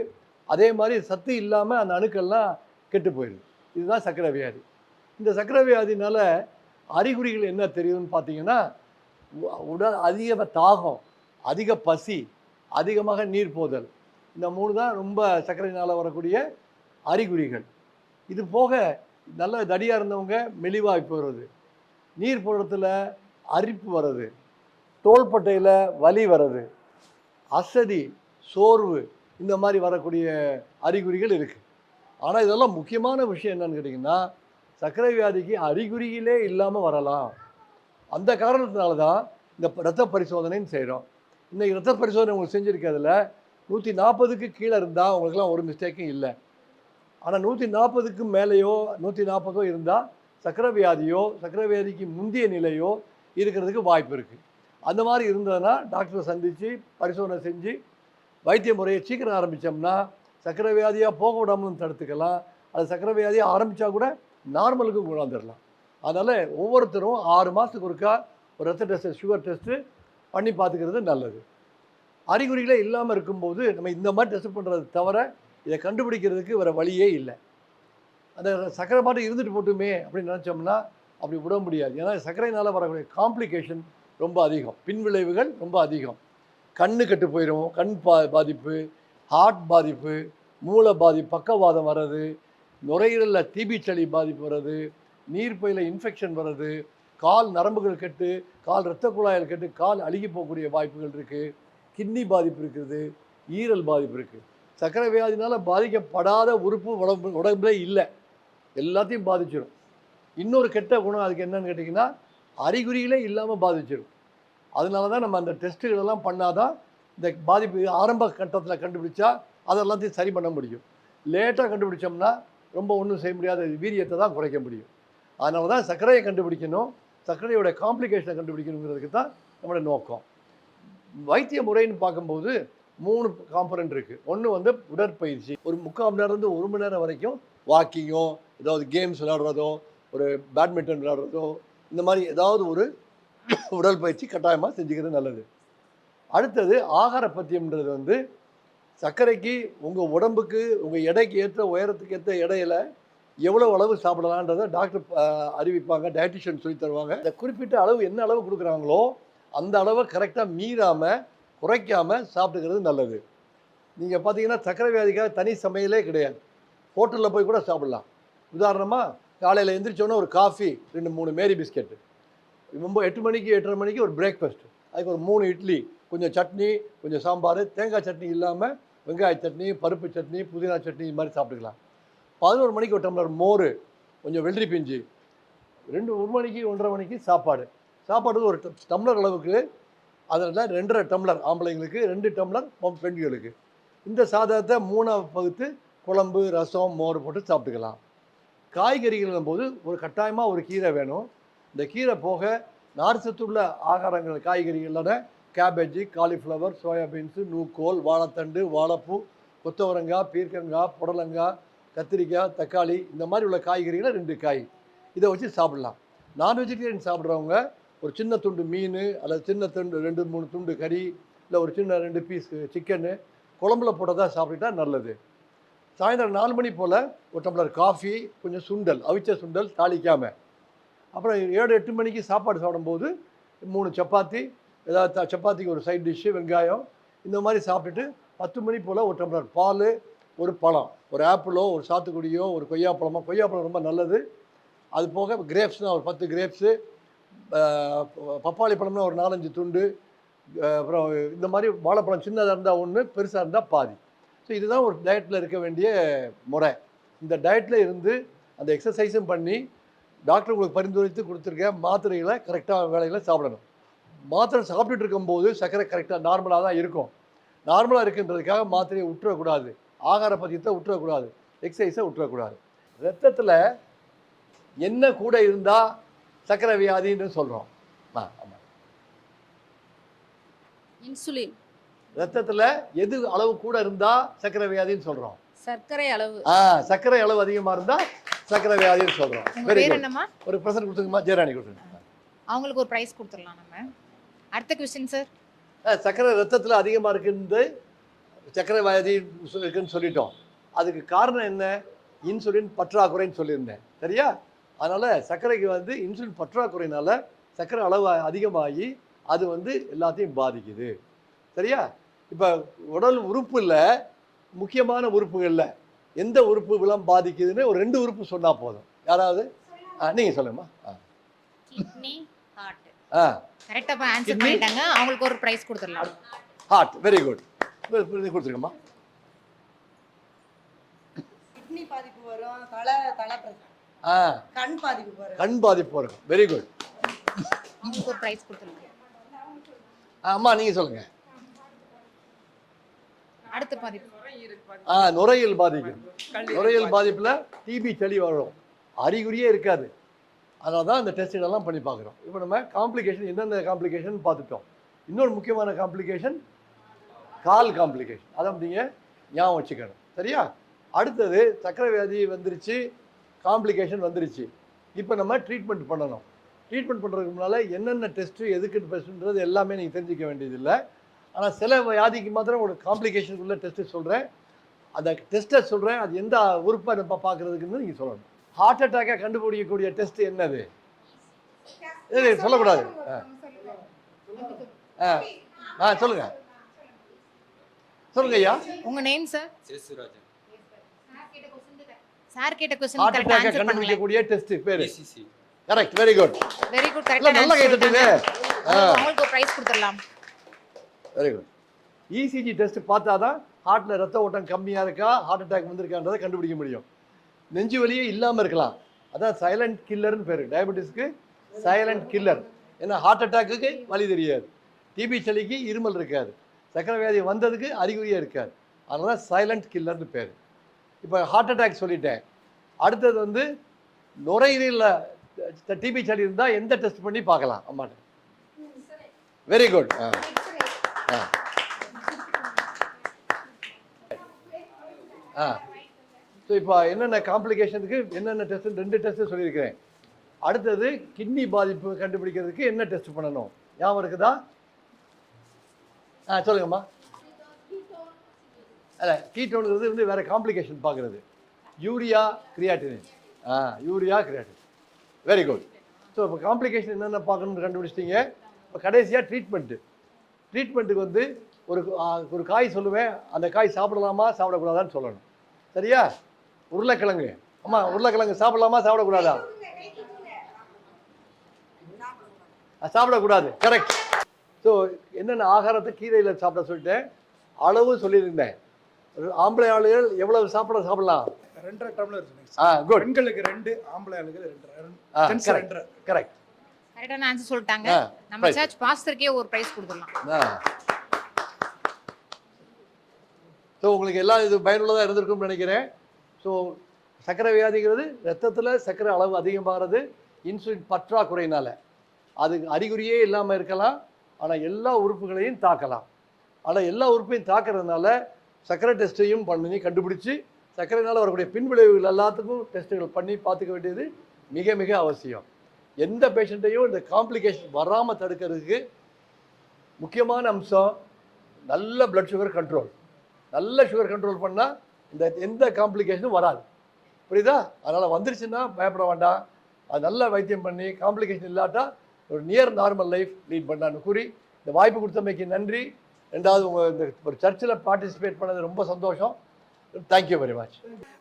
அதே மாதிரி சத்து இல்லாமல் அந்த அணுக்கள்லாம் கெட்டு போயிடுது. இதுதான் சர்க்கரை வியாதி. இந்த சர்க்கரை வியாதினால அறிகுறிகள் என்ன தெரியுதுன்னு பார்த்தீங்கன்னா, உடல் அதிக தாகம், அதிக பசி, அதிகமாக நீர் போதல், இந்த 3 தான் ரொம்ப சர்க்கரையினால் வரக்கூடிய அறிகுறிகள். இது போக நல்ல தடியாக இருந்தவங்க மெலிவாய்ப்பு வருது, நீர் போடுறதுல அரிப்பு வருது, தோள்பட்டையில் வலி வருது, அசதி, சோர்வு, இந்த மாதிரி வரக்கூடிய அறிகுறிகள் இருக்குது. ஆனால் இதெல்லாம் முக்கியமான விஷயம் என்னன்னு கேட்டிங்கன்னா, சர்க்கரை வியாதிக்கு அறிகுறிகளே இல்லாமல் வரலாம். அந்த காரணத்தினால தான் இந்த இரத்த பரிசோதனைன்னு செய்கிறோம். இன்றைக்கி இரத்த பரிசோதனை உங்களுக்கு செஞ்சுருக்கிறதுல 140க்கு கீழே இருந்தால் உங்களுக்குலாம் ஒரு மிஸ்டேக்கும் இல்லை. ஆனால் 140க்கு மேலேயோ 140ஓ இருந்தால் சர்க்கரை வியாதியோ சர்க்கரை வியாதிக்கு முந்தைய நிலையோ இருக்கிறதுக்கு வாய்ப்பு இருக்குது. அந்த மாதிரி இருந்ததுன்னா டாக்டரை சந்தித்து பரிசோதனை செஞ்சு வைத்திய முறையை சீக்கிரம் ஆரம்பித்தோம்னா சர்க்கரை வியாதியாக போக விடாமலும் தடுத்துக்கலாம். அது சர்க்கரை வியாதியாக ஆரம்பித்தா கூட நார்மலுக்கும் கொண்டாந்துடலாம். அதனால் ஒவ்வொருத்தரும் 6 மாதத்துக்கு ஒருக்கா ஒரு ரத்த டெஸ்ட்டு, சுகர் டெஸ்ட்டு பண்ணி பார்த்துக்கிறது நல்லது. அறிகுறிகளே இல்லாமல் இருக்கும்போது நம்ம இந்த மாதிரி டெஸ்ட் பண்ணுறது தவிர இதை கண்டுபிடிக்கிறதுக்கு வேறு வழியே இல்லை. அந்த சர்க்கரை பாட்டு இருந்துட்டு போட்டுமே அப்படின்னு நினச்சோம்னா அப்படி விட முடியாது. ஏன்னா சர்க்கரையினால் வரக்கூடிய காம்ப்ளிகேஷன் ரொம்ப அதிகம், பின்விளைவுகள் ரொம்ப அதிகம். கண்ணு கெட்டு போயிடும், கண் பாதிப்பு, ஹார்ட் பாதிப்பு, மூளை பாதிப்பு, பக்கவாதம் வர்றது, நுரையீரலில் டிபி சளி பாதிப்பு வர்றது, நீர்ப்பையில் இன்ஃபெக்ஷன் வர்றது, கால் நரம்புகள் கெட்டு கால் இரத்த குழாயில் கெட்டு கால் அழுகி போகக்கூடிய வாய்ப்புகள் இருக்குது, கிட்னி பாதிப்பு இருக்குது, ஈரல் பாதிப்பு இருக்குது. சர்க்கரை வியாதினால் பாதிக்கப்படாத உறுப்பு உடம்புல இல்லை, எல்லாத்தையும் பாதிச்சிடும். இன்னொரு கெட்ட குணம் அதுக்கு என்னன்னு கேட்டிங்கன்னா அறிகுறிகளே இல்லாமல் பாதிச்சிடும். அதனால தான் நம்ம அந்த டெஸ்ட்டுகளெல்லாம் பண்ணாதான் இந்த பாதிப்பு ஆரம்ப கட்டத்தில் கண்டுபிடிச்சா அதெல்லாத்தையும் சரி பண்ண முடியும். லேட்டாக கண்டுபிடிச்சோம்னா ரொம்ப ஒன்றும் செய்ய முடியாத வீரியத்தை தான் குறைக்க முடியும். அதனால தான் சர்க்கரையை கண்டுபிடிக்கணும், சர்க்கரையோட காம்ப்ளிகேஷனை கண்டுபிடிக்கணுங்கிறதுக்கு தான் நம்மளோட நோக்கம். வைத்திய முறைன்னு பார்க்கும்போது 3 காம்பனண்ட் இருக்குது. ஒன்று வந்து உடற்பயிற்சி, ஒரு 3/4 மணி நேரம்லேருந்து 1 மணி நேரம் வரைக்கும் வாக்கிங்கோ, ஏதாவது கேம்ஸ் விளையாடுறதோ, ஒரு பேட்மிண்டன் விளையாடுறதோ, இந்த மாதிரி ஏதாவது ஒரு உடற்பயிற்சி கட்டாயமாக செஞ்சுக்கிறது நல்லது. அடுத்தது ஆகார பத்தியம்ன்றது வந்து சர்க்கரைக்கு உங்கள் உடம்புக்கு உங்கள் எடைக்கு ஏற்ற உயரத்துக்கு ஏற்ற எடையில் எவ்வளோ அளவு சாப்பிடலான்றதை டாக்டர் அறிவிப்பாங்க, டயட்டிஷியன் சொல்லி தருவாங்க. இந்த குறிப்பிட்ட அளவு என்ன அளவு கொடுக்குறாங்களோ அந்த அளவை கரெக்டாக மீறாமல் குறைக்காமல் சாப்பிட்டுக்கிறது நல்லது. நீங்கள் பார்த்தீங்கன்னா சர்க்கரை வியாதிக்காக தனி சமையலே கிடையாது. ஹோட்டலில் போய் கூட சாப்பிட்லாம். உதாரணமாக காலையில் எந்திரிச்சோன்னே ஒரு காஃபி, 2-3 மேரி பிஸ்கெட்டு, ரொம்ப 8 மணிக்கு 8:30 மணிக்கு ஒரு பிரேக்ஃபாஸ்ட், அதுக்கு ஒரு 3 இட்லி, கொஞ்சம் சட்னி, கொஞ்சம் சாம்பார், தேங்காய் சட்னி இல்லாமல் வெங்காய சட்னி, பருப்பு சட்னி, புதினா சட்னி, இது மாதிரி சாப்பிட்டுக்கலாம். 11 மணிக்கு ஒரு டம்ளர் மோர், கொஞ்சம் வெள்ளரி பிஞ்சு, 1 மணிக்கு 1:30 மணிக்கு சாப்பாடு ஒரு டம்ளர் அளவுக்கு, அதில் 2.5 டம்ளர் ஆம்பளைங்களுக்கு, 2 டம்ளர் பெண்களுக்கு. இந்த சாதத்தை 3ஆக பகுத்து குழம்பு, ரசம், மோர் போட்டு சாப்பிட்டுக்கலாம். காய்கறிகள் போது ஒரு கட்டாயமாக ஒரு கீரை வேணும். இந்த கீரை போக நார்ச்சத்துள்ள ஆகாரங்கள் காய்கறிகளோட கேபேஜி, காலிஃப்ளவர், சோயாபீன்ஸு, நூக்கோல், வாழைத்தண்டு, வாழைப்பூ, கொத்தவரங்காய், பீர்க்கங்காய், புடலங்காய், கத்திரிக்காய், தக்காளி, இந்த மாதிரி உள்ள காய்கறிகளை 2 காய் இதை வச்சு சாப்பிடலாம். நான் வெஜிடேரியன் சாப்பிட்றவங்க ஒரு சின்ன துண்டு மீன் அல்லது சின்ன துண்டு 2-3 துண்டு கறி, இல்லை ஒரு சின்ன 2 பீஸ் சிக்கனு குழம்புல போட்டதாக சாப்பிட்டுட்டா நல்லது. சாயந்தரம் 4 மணி போல் ஒரு டம்ளர் காஃபி, கொஞ்சம் சுண்டல், அவிச்ச சுண்டல் தாளிக்காமல். அப்புறம் 7-8 மணிக்கு சாப்பாடு சாப்பிடும்போது 3 சப்பாத்தி, ஏதாவது சப்பாத்திக்கு ஒரு சைட் டிஷ்ஷு, வெங்காயம், இந்த மாதிரி சாப்பிட்டுட்டு 10 மணி போல் ஒரு டம்ளர் பால், ஒரு பழம், ஒரு ஆப்பிளோ, ஒரு சாத்துக்குடியோ, ஒரு கொய்யாப்பழமோ, கொய்யாப்பழம் ரொம்ப நல்லது. அது போக கிரேப்ஸ்னால் ஒரு 10 கிரேப்ஸு, பப்பாளி பழம்னா ஒரு 4-5 துண்டு, அப்புறம் இந்த மாதிரி வாழைப்பழம் சின்னதாக இருந்தால் 1, பெருசாக இருந்தால் பாதி. ஸோ இதுதான் ஒரு டயட்டில் இருக்க வேண்டிய முறை. இந்த டயட்டில் இருந்து அந்த எக்ஸசைஸும் பண்ணி டாக்டர் உங்களுக்கு பரிந்துரைத்து கொடுத்துருக்க மாத்திரைகளை கரெக்டாக வேலையில் சாப்பிடணும். மாத்திரை சாப்பிட்டுட்டு இருக்கும்போது சர்க்கரை கரெக்டாக நார்மலாக தான் இருக்கும். நார்மலாக இருக்குன்றதுக்காக மாத்திரையை விட்டுறக்கூடாது, ஆகார பத்தியத்தை விட்டுறக்கூடாது, எக்ஸசைஸை விட்டுறக்கூடாது. ரத்தத்தில் என்ன கூட இருந்தால் சர்க்கரை வியாதின்னு சொல்கிறோம். ஆமாம், இன்சுலின். ரத்தத்தில் எது அளவு கூட இருந்தால் சர்க்கரை வியாதின்னு சொல்கிறோம்? சர்க்கரை அளவு. சர்க்கரை அளவு அதிகமாக இருந்தால் சர்க்கரை வியாதின்னு சொல்கிறோம். Very good. ஒரு ப்ரெசன்ட் கொடுத்துங்கம்மா, ஜெயராணி கொடுத்துருங்க. அவங்களுக்கு ஒரு ப்ரைஸ் கொடுத்துடலாம் நம்ம. அடுத்த கொஸ்டின் சார். சர்க்கரை ரத்தத்தில் அதிகமாக இருக்குன்னு சர்க்கரை வியாதி இருக்குன்னு சொல்லிட்டோம். அதுக்கு காரணம் என்ன? இன்சுலின் பற்றாக்குறைன்னு சொல்லியிருந்தேன், சரியா? அதனால் சர்க்கரைக்கு வந்து இன்சுலின் பற்றாக்குறையினால சர்க்கரை அளவு அதிகமாகி அது வந்து எல்லாத்தையும் பாதிக்குது, சரியா? இப்போ உடல் உறுப்பில் முக்கியமான உறுப்புகளில் எந்த உறுப்புகள்லாம் பாதிக்குதுன்னு ஒரு 2 உறுப்பு சொன்னால் போதும். யாராவது நீங்கள் சொல்லுங்கம்மா. Kidney, heart. கரெக்டாக ஆன்சர் Kidney. பண்ணிட்டாங்க. அவங்களுக்கு ஒரு ப்ரைஸ் கொடுத்துடலாம். Heart, very good. கொடுத்துருக்கம்மா. கிட்னி பாதிப்பு வரும், தலை பிரச்சனை, கண் பாதிப்பு வரும். கண் பாதிப்பு வரும், வெரி குட். அவங்களுக்கு ஒரு ப்ரைஸ் கொடுத்துடலாம். அம்மா நீங்கள் சொல்லுங்கள். அடுத்த பாதிப்பு நுரையீரல் பாதிக்கும். நுரையீரல் பாதிப்பில் டிபி சளி வரும், அறிகுறியே இருக்காது. அதனால தான் இந்த டெஸ்ட்டுகளெல்லாம் பண்ணி பார்க்குறோம். இப்போ நம்ம காம்ப்ளிகேஷன் எந்தெந்த காம்ப்ளிகேஷன் பார்த்துட்டோம். இன்னொரு முக்கியமான காம்ப்ளிகேஷன் கால் காம்ப்ளிகேஷன், அதை நீங்கள் ஞாபகம் வச்சுக்கணும், சரியா? அடுத்தது சர்க்கரை வியாதி வந்துருச்சு, காம்ப்ளிகேஷன் வந்துருச்சு. இப்போ நம்ம ட்ரீட்மெண்ட் பண்ணணும். ட்ரீட்மெண்ட் பண்ணுறதுக்கு முன்னால் என்னென்ன டெஸ்ட்டு, எதுக்கு டெஸ்ட்டுன்றது எல்லாமே நீங்கள் தெரிஞ்சிக்க வேண்டியதில்லை. ஆனால் சில வியாதிக்கு மாத்திரம் ஒரு காம்ப்ளிகேஷனுக்குள்ள டெஸ்ட்டு சொல்கிறேன். அந்த டெஸ்ட்டை சொல்கிறேன், அது எந்த உறுப்பை நம்ம பார்க்குறதுக்குன்னு நீங்கள் சொல்லணும். ஹார்ட் அட்டாக்கை கண்டுபிடிக்கக்கூடிய டெஸ்ட் என்னது? சொல்லக்கூடாது. சொல்லுங்க சொல்லுங்க ஐயா. உங்க நேம் சார்? சார் கேட்ட क्वेश्चन ஹார்ட் கரெக்ட்டா அட்டாக்கை ஆன்சர் பண்ணுங்க. கண்டுபிடிக்கக்கூடிய டெஸ்ட் பேரு correct, very good. Very good, கரெக்ட்டா நல்லா கேட்டுட்டீங்க. அவங்களுக்கு ஒரு ப்ரைஸ் கொடுத்துடலாம். Very good. இசிஜி டெஸ்ட் பார்த்தா தான் ஹார்ட்டில் ரத்த ஓட்டம் கம்மியாக இருக்கா, ஹார்ட் அட்டாக் வந்திருக்கான்றதை கண்டுபிடிக்க முடியும். நெஞ்சு வலியே இல்லாமல் இருக்கலாம், அதான் சைலண்ட் கில்லர்னு பேர். டயபெட்டிஸ்க்கு சைலண்ட் கில்லர். ஏன்னா ஹார்ட் அட்டாக்குக்கு வலி தெரியாது, டிபி சளிக்கு இருமல் இருக்காது, சக்கரை வியாதி வந்ததுக்கு அறிகுறியே இருக்காது. அதனால சைலண்ட் கில்லர்னு பேர். இப்போ ஹார்ட் அட்டாக் சொல்லிட்டேன். அடுத்தது வந்து நுரையீரலில் டிபி சளி இருந்தால் எந்த டெஸ்ட் பண்ணி பார்க்கலாம் அம்மாட்ட? Very good. ஸோ இப்போ என்னென்ன காம்ப்ளிகேஷனுக்கு என்னென்ன டெஸ்ட், 2 டெஸ்ட்டு சொல்லியிருக்கிறேன். அடுத்தது கிட்னி பாதிப்பு கண்டுபிடிக்கிறதுக்கு என்ன டெஸ்ட் பண்ணணும் ஞாபகம் இருக்குதா? சொல்லுங்கம்மா. அல்ல, கீட்டோனுங்கிறது வந்து வேறு காம்ப்ளிகேஷன் பார்க்குறது. Urea creatinine. Urea creatine. Very good. So இப்போ காம்ப்ளிகேஷன் என்னென்ன பார்க்கணும்னு கண்டுபிடிச்சிட்டிங்க. இப்போ கடைசியாக ட்ரீட்மெண்ட்டுக்கு வந்து ஒரு காய் சொல்லுவேன், அந்த காய் சாப்பிடலாமா சாப்பிடக்கூடாதான்னு சொல்லணும். சரியா? உருளைக்கிழங்கு. அம்மா, உருளைக்கிழங்கு சாப்பிடலாமா சாப்பிடக்கூடாதா? சாப்பிடக்கூடாது. கரெக்ட். ஸோ என்னென்ன ஆகாரத்தை கீரையில் சாப்பிட சொல்லிட்டேன், அளவு சொல்லியிருந்தேன். ஆம்பளை ஆளுகள் எவ்வளவு சாப்பிடலாம்? 2.5 டம்ளர். குட். பெண்களுக்கு 2, ஆம்பளை ஆளுக்கு 2. கரெக்ட். கரெக்டான ஆன்சர் சொல்லிட்டாங்க. நம்ம சர்ச் பாஸ்டருக்கே ஒரு பிரைஸ் கொடுத்துடலாம். ஸோ உங்களுக்கு எல்லாம் இது பயனுள்ளதாக இருந்திருக்கும்னு நினைக்கிறேன். ஸோ சர்க்கரை வியாதிங்கிறது ரத்தத்தில் சர்க்கரை அளவு அதிகமாகிறது இன்சுலின் பற்றாக்குறையினால. அது அறிகுறியே இல்லாமல் இருக்கலாம், ஆனால் எல்லா உறுப்புகளையும் தாக்கலாம். ஆனால் எல்லா உறுப்பையும் தாக்கிறதுனால சர்க்கரை டெஸ்ட்டையும் பண்ணி கண்டுபிடிச்சி சர்க்கரையினால் வரக்கூடிய பின்விளைவுகள் எல்லாத்துக்கும் டெஸ்ட்டுகள் பண்ணி பார்த்துக்க வேண்டியது மிக மிக அவசியம். எந்த பேஷண்ட்டையும் இந்த காம்ப்ளிகேஷன் வராமல் தடுக்கிறதுக்கு முக்கியமான அம்சம் நல்ல பிளட் சுகர் கண்ட்ரோல். நல்ல சுகர் கண்ட்ரோல் பண்ணால் இந்த எந்த காம்ப்ளிகேஷனும் வராது. புரியுதா? அதனால் வந்துருச்சுன்னா பயப்பட வேண்டாம். அது நல்ல வைத்தியம் பண்ணி காம்ப்ளிகேஷன் இல்லாட்டா ஒரு நியர் நார்மல் லைஃப் லீட் பண்ணான்னு கூறி இந்த வாய்ப்பு கொடுத்தமைக்கு நன்றி. ரெண்டாவது, உங்கள் இந்த ஒரு சர்ச்சில் பார்ட்டிசிபேட் பண்ணது ரொம்ப சந்தோஷம். Thank you very much.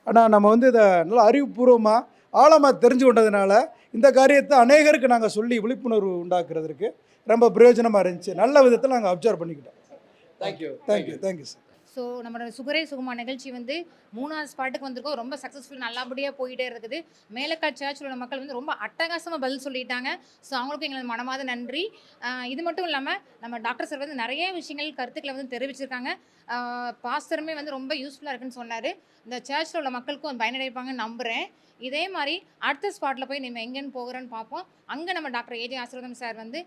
ஆனால் நம்ம வந்து இதை நல்லா அறிவுபூர்வமாக ஆழமாக தெரிஞ்சு கொண்டதுனால இந்த காரியத்தை அநேகருக்கு நாங்கள் சொல்லி விழிப்புணர்வு உண்டாக்குறதுக்கு ரொம்ப பிரயோஜனமாக இருந்துச்சு. நல்ல விதத்தில் நாங்கள் அப்சர்வ் பண்ணிக்கிட்டோம். Thank you sir. ஸோ நம்மளோட சுகரே சுகமா நிகழ்ச்சி வந்து 3வது ஸ்பாட்டுக்கு வந்திருக்கோம். ரொம்ப சக்ஸஸ்ஃபுல், நல்லபடியாக போயிட்டே இருக்குது. மேலக்கால் சர்ச்சில் உள்ள மக்கள் வந்து ரொம்ப அட்டகாசமாக பதில் சொல்லிட்டாங்க. ஸோ அவங்களுக்கும் எங்களுக்கு மனமாத நன்றி. இது மட்டும் இல்லாமல் நம்ம டாக்டர் சார் வந்து நிறைய விஷயங்கள் கருத்துக்களை வந்து தெரிவிச்சிருக்காங்க. பாஸ்டருமே வந்து ரொம்ப யூஸ்ஃபுல்லாக இருக்குன்னு சொன்னார். இந்த சர்ச்சில் உள்ள மக்களுக்கும் பயனடைப்பாங்கன்னு நம்புகிறேன். இதே மாதிரி அடுத்த ஸ்பாட்டில் போய் நம்ம எங்கேன்னு போகிறோன்னு பார்ப்போம். அங்கே நம்ம டாக்டர் ஏஜே ஆசீர்வாதம் சார் வந்து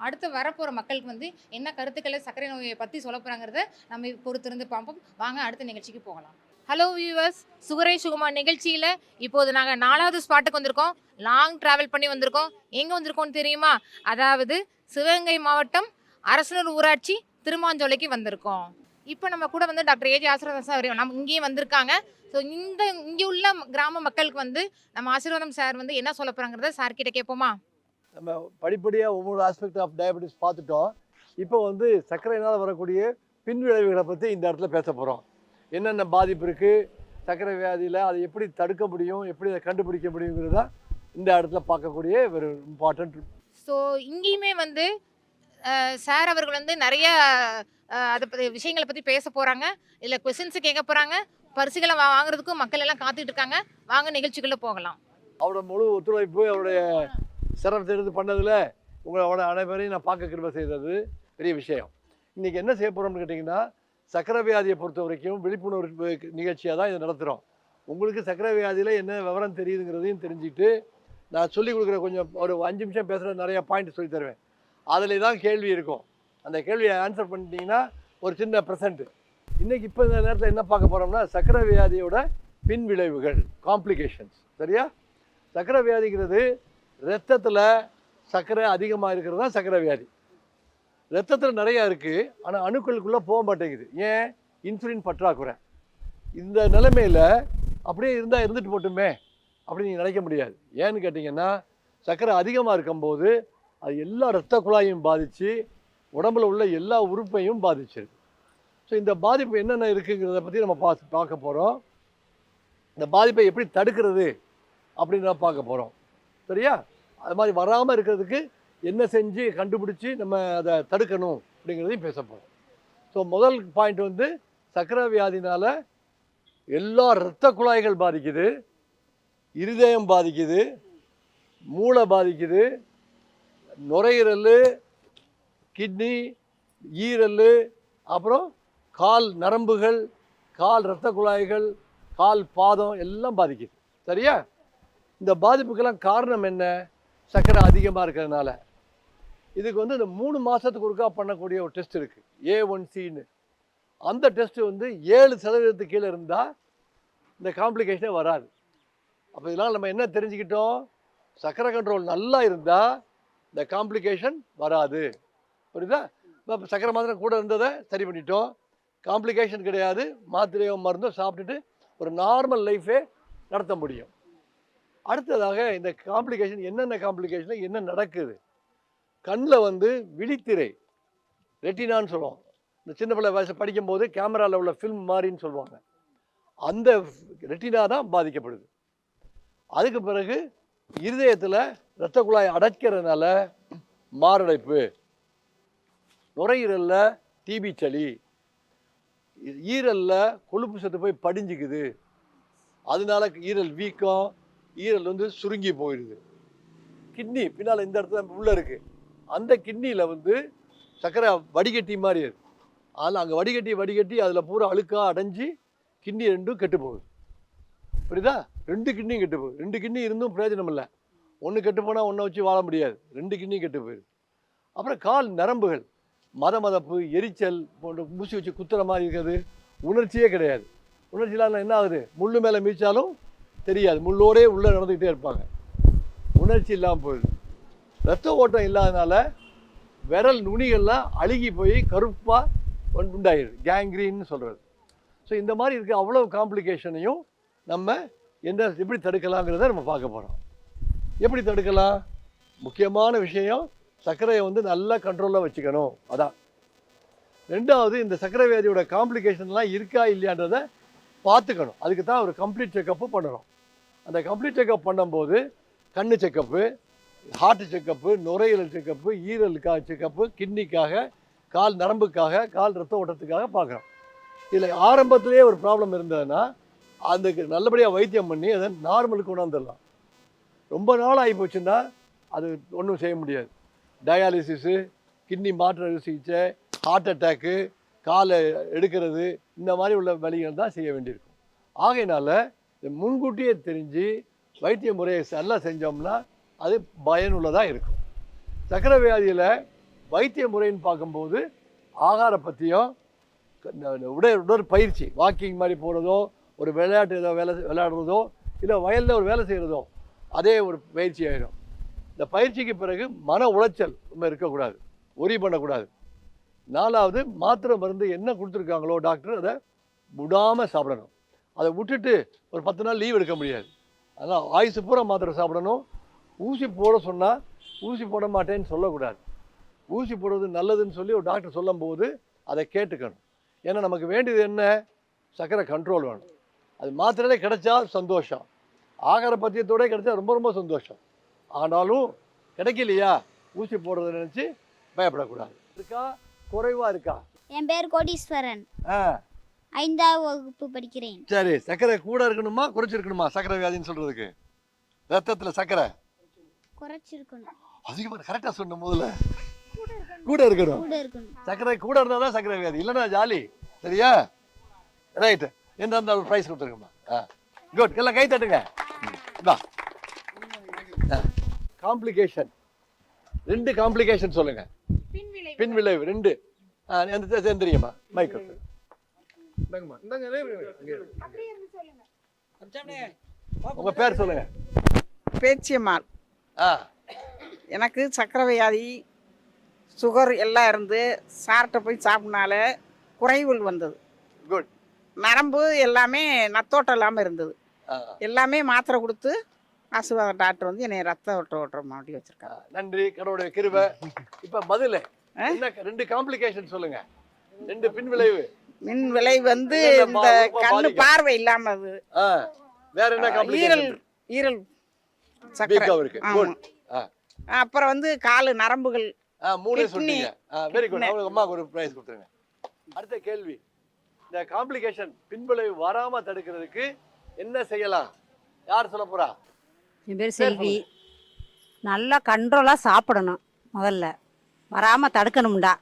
அடுத்து வரப்போகிற மக்களுக்கு வந்து என்ன கருத்துக்களை சர்க்கரை நோயை பற்றி சொல்ல போகிறாங்கிறத நம்ம பொறுத்திருந்து பார்ப்போம். வாங்க அடுத்த நிகழ்ச்சிக்கு போகலாம். ஹலோ வியூவர்ஸ், சுகரே சுகமா நிகழ்ச்சியில் இப்போது நாங்கள் 4வது ஸ்பாட்டுக்கு வந்திருக்கோம். லாங் ட்ராவல் பண்ணி வந்திருக்கோம். எங்கே வந்திருக்கோம்னு தெரியுமா? அதாவது சிவகங்கை மாவட்டம் அரசனூர் ஊராட்சி திருமாஞ்சோலைக்கு வந்திருக்கோம். இப்போ நம்ம கூட வந்து டாக்டர் ஏஜே ஆசீர்வாதம் சார் நம்ம இங்கேயும் வந்திருக்காங்க. ஸோ இங்கே உள்ள கிராம மக்களுக்கு வந்து நம்ம ஆசீர்வாதம் சார் வந்து என்ன சொல்ல போகிறாங்கிறத சார்கிட்ட கேட்போமா? நம்ம படிப்படியாக ஒவ்வொரு ஆஸ்பெக்ட் ஆஃப் டயபெட்டிஸ் பார்த்துட்டோம். இப்போ வந்து சர்க்கரையினால் வரக்கூடிய பின்விளைவுகளை பற்றி இந்த இடத்துல பேச போகிறோம். என்னென்ன பாதிப்பு இருக்குது சர்க்கரை வியாதியில், அதை எப்படி தடுக்க முடியும், எப்படி அதை கண்டுபிடிக்க முடியுங்கிறத இந்த இடத்துல பார்க்கக்கூடிய ஒரு இம்பார்ட்டன்ட். ஸோ இங்கேயுமே வந்து சார் அவர்கள் வந்து நிறைய அதை பற்றி விஷயங்களை பற்றி பேச போகிறாங்க. இதில் கொஸ்டின்ஸு கேட்க போகிறாங்க. பரிசுகளை வாங்குறதுக்கும் மக்கள் எல்லாம் காத்துக்கிட்டு இருக்காங்க. வாங்க நிகழ்ச்சிக்குள்ளே போகலாம். அவரோட முழு ஒத்துழைப்பு, அவருடைய சிரமத்தை எடுத்து பண்ணதில் உங்களோட அனைவரையும் நான் பார்க்க கிருபை செய்தது பெரிய விஷயம். இன்றைக்கி என்ன செய்ய போகிறோம்னு கேட்டிங்கன்னா, சர்க்கரை வியாதியை பொறுத்த வரைக்கும் விழிப்புணர்வு நிகழ்ச்சியாக தான் இதை நடத்துகிறோம். உங்களுக்கு சர்க்கரை வியாதியில் என்ன விவரம் தெரியுதுங்கிறதையும் தெரிஞ்சுக்கிட்டு நான் சொல்லிக் கொடுக்குற கொஞ்சம் ஒரு 5 நிமிஷம் பேசுகிற நிறையா பாயிண்ட் சொல்லி தருவேன். அதில் தான் கேள்வி இருக்கும். அந்த கேள்வியை ஆன்சர் பண்ணிட்டீங்கன்னா ஒரு சின்ன ப்ரெசென்ட்டு. இன்றைக்கி இப்போ இந்த நேரத்தில் என்ன பார்க்க போகிறோம்னா, சர்க்கரை வியாதியோட பின் விளைவுகள், காம்ப்ளிகேஷன்ஸ். சரியா? சர்க்கரை வியாதிங்கிறது ரத்தத்தில் சர்க்கரை அதிகமாக இருக்கிறது தான் சர்க்கரை வியாதி. ரத்தத்தில் நிறையா இருக்குது, ஆனால் அணுக்களுக்குள்ளே போக மாட்டேங்குது. ஏன்? இன்சுலின் பற்றாக்குறை. இந்த நிலைமையில் அப்படியே இருந்தால் இருந்துட்டு போட்டுமே அப்படின்னு நீங்கள் நினைக்க முடியாது. ஏன்னு கேட்டிங்கன்னா, சர்க்கரை அதிகமாக இருக்கும்போது அது எல்லா இரத்த குழாயையும் பாதித்து உடம்புல உள்ள எல்லா உறுப்பையும் பாதிச்சிருக்கு. ஸோ இந்த பாதிப்பு என்னென்ன இருக்குங்கிறத பற்றி நம்ம பார்க்க போகிறோம். இந்த பாதிப்பை எப்படி தடுக்கிறது அப்படின்னு நான் பார்க்க போகிறோம். சரியா? அது மாதிரி வராமல் இருக்கிறதுக்கு என்ன செஞ்சு கண்டுபிடிச்சி நம்ம அதை தடுக்கணும் அப்படிங்கிறதையும் பேச போகிறோம். ஸோ முதல் பாயிண்ட் வந்து சர்க்கரை வியாதினால் எல்லா இரத்த குழாய்கள் பாதிக்குது, இருதயம் பாதிக்குது, மூளை பாதிக்குது, நுரையீரல், கிட்னி, ஈரல், அப்புறம் கால் நரம்புகள், கால் இரத்த குழாய்கள், கால் பாதம் எல்லாம் பாதிக்குது. சரியா? இந்த பாதிப்புக்கெல்லாம் காரணம் என்ன? சர்க்கரை அதிகமாக இருக்கிறதுனால. இதுக்கு வந்து இந்த 3 மாதத்துக்கு ஒருக்கா பண்ணக்கூடிய ஒரு டெஸ்ட் இருக்குது, A1Cன்னு. அந்த டெஸ்ட் வந்து 7% கீழே இருந்தால் இந்த காம்ப்ளிகேஷனே வராது. அப்போ இதனால் நம்ம என்ன தெரிஞ்சுக்கிட்டோம்? சர்க்கரை கண்ட்ரோல் நல்லா இருந்தால் இந்த காம்ப்ளிகேஷன் வராது. புரியுதா? இப்போ சர்க்கரை மாத்திரை கூட இருந்ததை சரி பண்ணிட்டோம், காம்ப்ளிகேஷன் கிடையாது, மாத்திரையோ மருந்தோ சாப்பிட்டுட்டு ஒரு நார்மல் லைஃபே நடத்த முடியும். அடுத்ததாக இந்த காம்ப்ளிகேஷன் என்னென்ன காம்ப்ளிகேஷன் என்ன நடக்குது? கண்ணில் வந்து விழித்திரை, ரெட்டினான்னு சொல்லுவோம். இந்த சின்ன பிள்ளை வயசு படிக்கும்போது கேமராவில் உள்ள ஃபில்ம் மாதிரின்னு சொல்லுவாங்க. அந்த ரெட்டினா தான் பாதிக்கப்படுது. அதுக்கு பிறகு இருதயத்தில் இரத்த குழாய் அடைக்கிறதுனால மாரடைப்பு, நுரையீரலில் டிபி சளி, ஈரலில் கொழுப்பு சத்து போய் படிஞ்சுக்குது, அதனால ஈரல் வீக்கம், ஈரல் வந்து சுருங்கி போயிடுது. கிட்னி பின்னால் இந்த இடத்துல உள்ளே இருக்குது, அந்த கிட்னியில் வந்து சர்க்கரை வடிகட்டி மாதிரி இருக்குது. அதில் அங்கே வடிகட்டி அதில் பூரா அழுக்காக அடைஞ்சி கிட்னி ரெண்டும் கெட்டு போகுது. புரியுதா? 2 கிட்னியும் கெட்டு போகுது. 2 கிட்னி இருந்தும் பிரயோஜனம் இல்லை. ஒன்று கெட்டு போனால் ஒன்றை வச்சு வாழ முடியாது. 2 கிட்னியும் கெட்டு போயிடுது. அப்புறம் கால் நரம்புகள், மதமதப்பு, எரிச்சல் போன்ற ஊசி வச்சு குத்துற மாதிரி இருக்கிறது, உணர்ச்சியே கிடையாது. உணர்ச்சியிலாம் என்ன ஆகுது? முள்ளு மேலே மீச்சாலும் தெரியாது, முள்ளோடே உள்ளே நடந்துக்கிட்டே இருப்பாங்க. உணர்ச்சி இல்லாமல் போயிடுது. ரத்த ஓட்டம் இல்லாதனால விரல் நுனிகள்லாம் அழுகி போய் கருப்பாக உண்டாயிடுது, கேங்க்ரீன்னு சொல்கிறது. ஸோ இந்த மாதிரி இருக்க அவ்வளோ காம்ப்ளிகேஷனையும் நம்ம எப்படி தடுக்கலாங்கிறத நம்ம பார்க்க போகிறோம். எப்படி தடுக்கலாம்? முக்கியமான விஷயம், சர்க்கரையை வந்து நல்லா கண்ட்ரோலாக வச்சுக்கணும். அதான். ரெண்டாவது, இந்த சர்க்கரை வியாதியோட காம்ப்ளிகேஷன்லாம் இருக்கா இல்லையான்றதை பார்த்துக்கணும். அதுக்கு தான் ஒரு கம்ப்ளீட் செக்கப்பு பண்ணுறோம். அந்த கம்ப்ளீட் செக்கப் பண்ணும்போது கண்ணு செக்கப்பு, ஹார்ட் செக்கப்பு, நுரையீரல் செக்கப்பு, ஈரலுக்காக செக்கப்பு, கிட்னிக்காக, கால் நரம்புக்காக, கால் ரத்த ஓட்டத்துக்காக பார்க்குறோம். இதில் ஆரம்பத்திலே ஒரு ப்ராப்ளம் இருந்ததுன்னா அதுக்கு நல்லபடியாக வைத்தியம் பண்ணி அதை நார்மலுக்கு கொண்டாந்துடலாம். ரொம்ப நாள் ஆகி போச்சுன்னா அது ஒன்றும் செய்ய முடியாது. டயாலிசிஸு, கிட்னி மாற்று சிகிச்சை, ஹார்ட் அட்டாக்கு, காலை எடுக்கிறது, இந்த மாதிரி உள்ள வழிகள் தான் செய்ய வேண்டியிருக்கும். ஆகையினால இதை முன்கூட்டியே தெரிஞ்சு வைத்திய முறையை நல்லா செஞ்சோம்னா அது பயனுள்ளதாக இருக்கும். சர்க்கரை வியாதியில் வைத்திய முறைன்னு பார்க்கும்போது ஆகார பற்றியும், உடற்பயிற்சி, வாக்கிங் மாதிரி போகிறதோ, ஒரு விளையாட்டு ஏதோ விளையாடுறதோ, இல்லை வயலில் ஒரு வேலை செய்கிறதோ, அதே ஒரு பயிற்சி ஆகிடும். இந்த பயிற்சிக்கு பிறகு மன உளைச்சல் ரொம்ப இருக்கக்கூடாது, ஒரி பண்ணக்கூடாது. 4வது, மாத்திரை மருந்து என்ன கொடுத்துருக்காங்களோ டாக்டர் அதை விடாமல் சாப்பிடணும். அதை விட்டுட்டு ஒரு 10 நாள் லீவ் எடுக்க முடியாது. அதனால் ஆயுசு பூரா மாத்திரை சாப்பிடணும். ஊசி போட சொன்னால் ஊசி போட மாட்டேன்னு சொல்லக்கூடாது. ஊசி போடுறது நல்லதுன்னு சொல்லி ஒரு டாக்டர் சொல்லும்போது அதை கேட்டுக்கணும். ஏன்னா நமக்கு வேண்டியது என்ன? சர்க்கரை கண்ட்ரோல் வேணும். அது மாத்திரையிலே கிடைச்சா சந்தோஷம், ஆகார பத்தியத்தோட கிடைச்சா ரொம்ப ரொம்ப சந்தோஷம். ஆனாலும் கிடைக்கலையா ஊசி போடுறத நினச்சி பயப்படக்கூடாது. இருக்கா குறைவாக இருக்கா? என் பேர் கோடீஸ்வரன், 5ஆம் வகுப்பு படிக்கிறேன். சரி, சர்க்கரை கூட இருக்கணுமா குறைச்சிருக்கணுமா? சர்க்கரை வியாதின்னு சொல்கிறதுக்கு ரத்தத்தில் சர்க்கரை குறைச்சிருக்கணும். அதிகமாக கரெக்டாக சொன்ன முதல்ல கூட இருக்கணும். சர்க்கரை கூட இருந்தால் தான் சர்க்கரை வியாதி, இல்லைன்னா ஜாலி. சரியா? ரைட்டு. என்ன இருந்தாலும் ஒரு ப்ரைஸ் கொடுத்துருக்கோம்மா. குட், எல்லாம் கை தட்டுங்க. வா. காம்ப்ளிகேஷன் 2 காம்ப்ளிகேஷன் சொல்லுங்க. பின்விளைவு 2. எந்த தெரியுமா? மைக் உங்க பேர் சொல்லுங்க. பேச்சியம்மாள். எனக்கு சக்கரை வியாதி, சுகர் எல்லாம் இருந்து சார்ட்ட போய் சாப்பிட்னால குறைவுகள் வந்தது. குட். நரம்பு எல்லாமே நத்தோட்டம் இல்லாமல் இருந்தது. எல்லாமே மாத்திரை கொடுத்து ஆசீர்வாத டாக்டர் வந்து என்னை ரத்த ஓட்ட மாட்டி வச்சிருக்காங்க. நன்றி, கடவுளுடைய கிருபை. இப்போ பதில் என்ன? 2 காம்ப்ளிகேஷன் சொல்லுங்க. 2 பின்விளைவு. விளைவு வந்து இந்த கண்ணு பார்வை இல்லாமது. வேற என்ன காம்ப்ளிகேஷன்? ஈரல் சக்கரை இருக்கு. அப்புறம் வந்து காலு நரம்புகள். 3 சொன்னீங்க. Very good. அவங்க அம்மாக்கு ஒரு பிரைஸ் கொடுத்துருங்க. அடுத்த கேள்வி, இந்த காம்ப்ளிகேஷன் பின்விளைவு வராம தடுக்கிறதுக்கு என்ன செய்யலாம்? யார் சொல்ல போறா? என் பேர் செல்வி. நல்லா கண்ட்ரோலாக சாப்பிடணும். முதல்ல வராமல் தடுக்கணும்டா,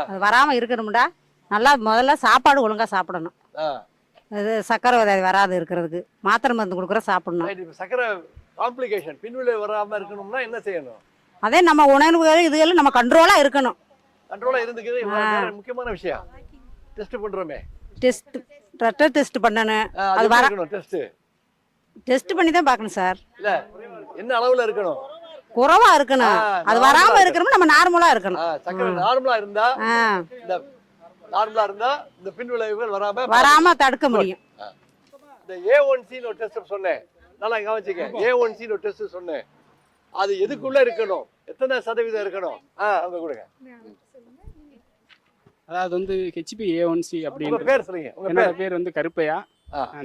அது வராமல் இருக்கணும்டா. நல்லா முதல்ல சாப்பாடு ஒழுங்காக சாப்பிடணும். இது சக்கரை வியாதி வராது இருக்கிறதுக்கு மாத்திரை மருந்து கொடுக்குற சாப்பிடணும். ரைட். இப்போ சக்கரை காம்ப்ளிகேஷன் பின்விளைவு வராமல் இருக்கணும்னா என்ன செய்யணும்? அதே நம்ம உணவுகள் இதுகள் நம்ம கண்ட்ரோலாக இருக்கணும். கண்ட்ரோலாக இருந்துக்கிறது வேற முக்கியமான விஷயம். டெஸ்ட் பண்ணுறோமே, ரத்த டெஸ்ட் பண்ணணும். அது வர டெஸ்ட் பண்ணி தான் பார்க்கணும் சார். இல்லை, என்ன அளவில் இருக்கணும்? குறைவா இருக்கணும். அது வராமல் இருக்கணும். நம்ம நார்மலாக இருக்கணும். சக்கரை நார்மலாக இருந்தா இந்த பின்விளைவுகள் வராம தடுக்க முடியும். இந்த A1C ஒரு டெஸ்ட் சொன்னேன், நல்லா கவனிச்சுங்க. A1C ஒரு டெஸ்ட் சொன்னேன், அது எதுக்குள்ள இருக்கணும், எத்தனை சதவீதம் இருக்கணும்? அவங்க கொடுங்க. அதாவது வந்து HbA1c அப்படின்ற பேர் சொல்லுங்க. என்னோட பேர் வந்து கருப்பையா,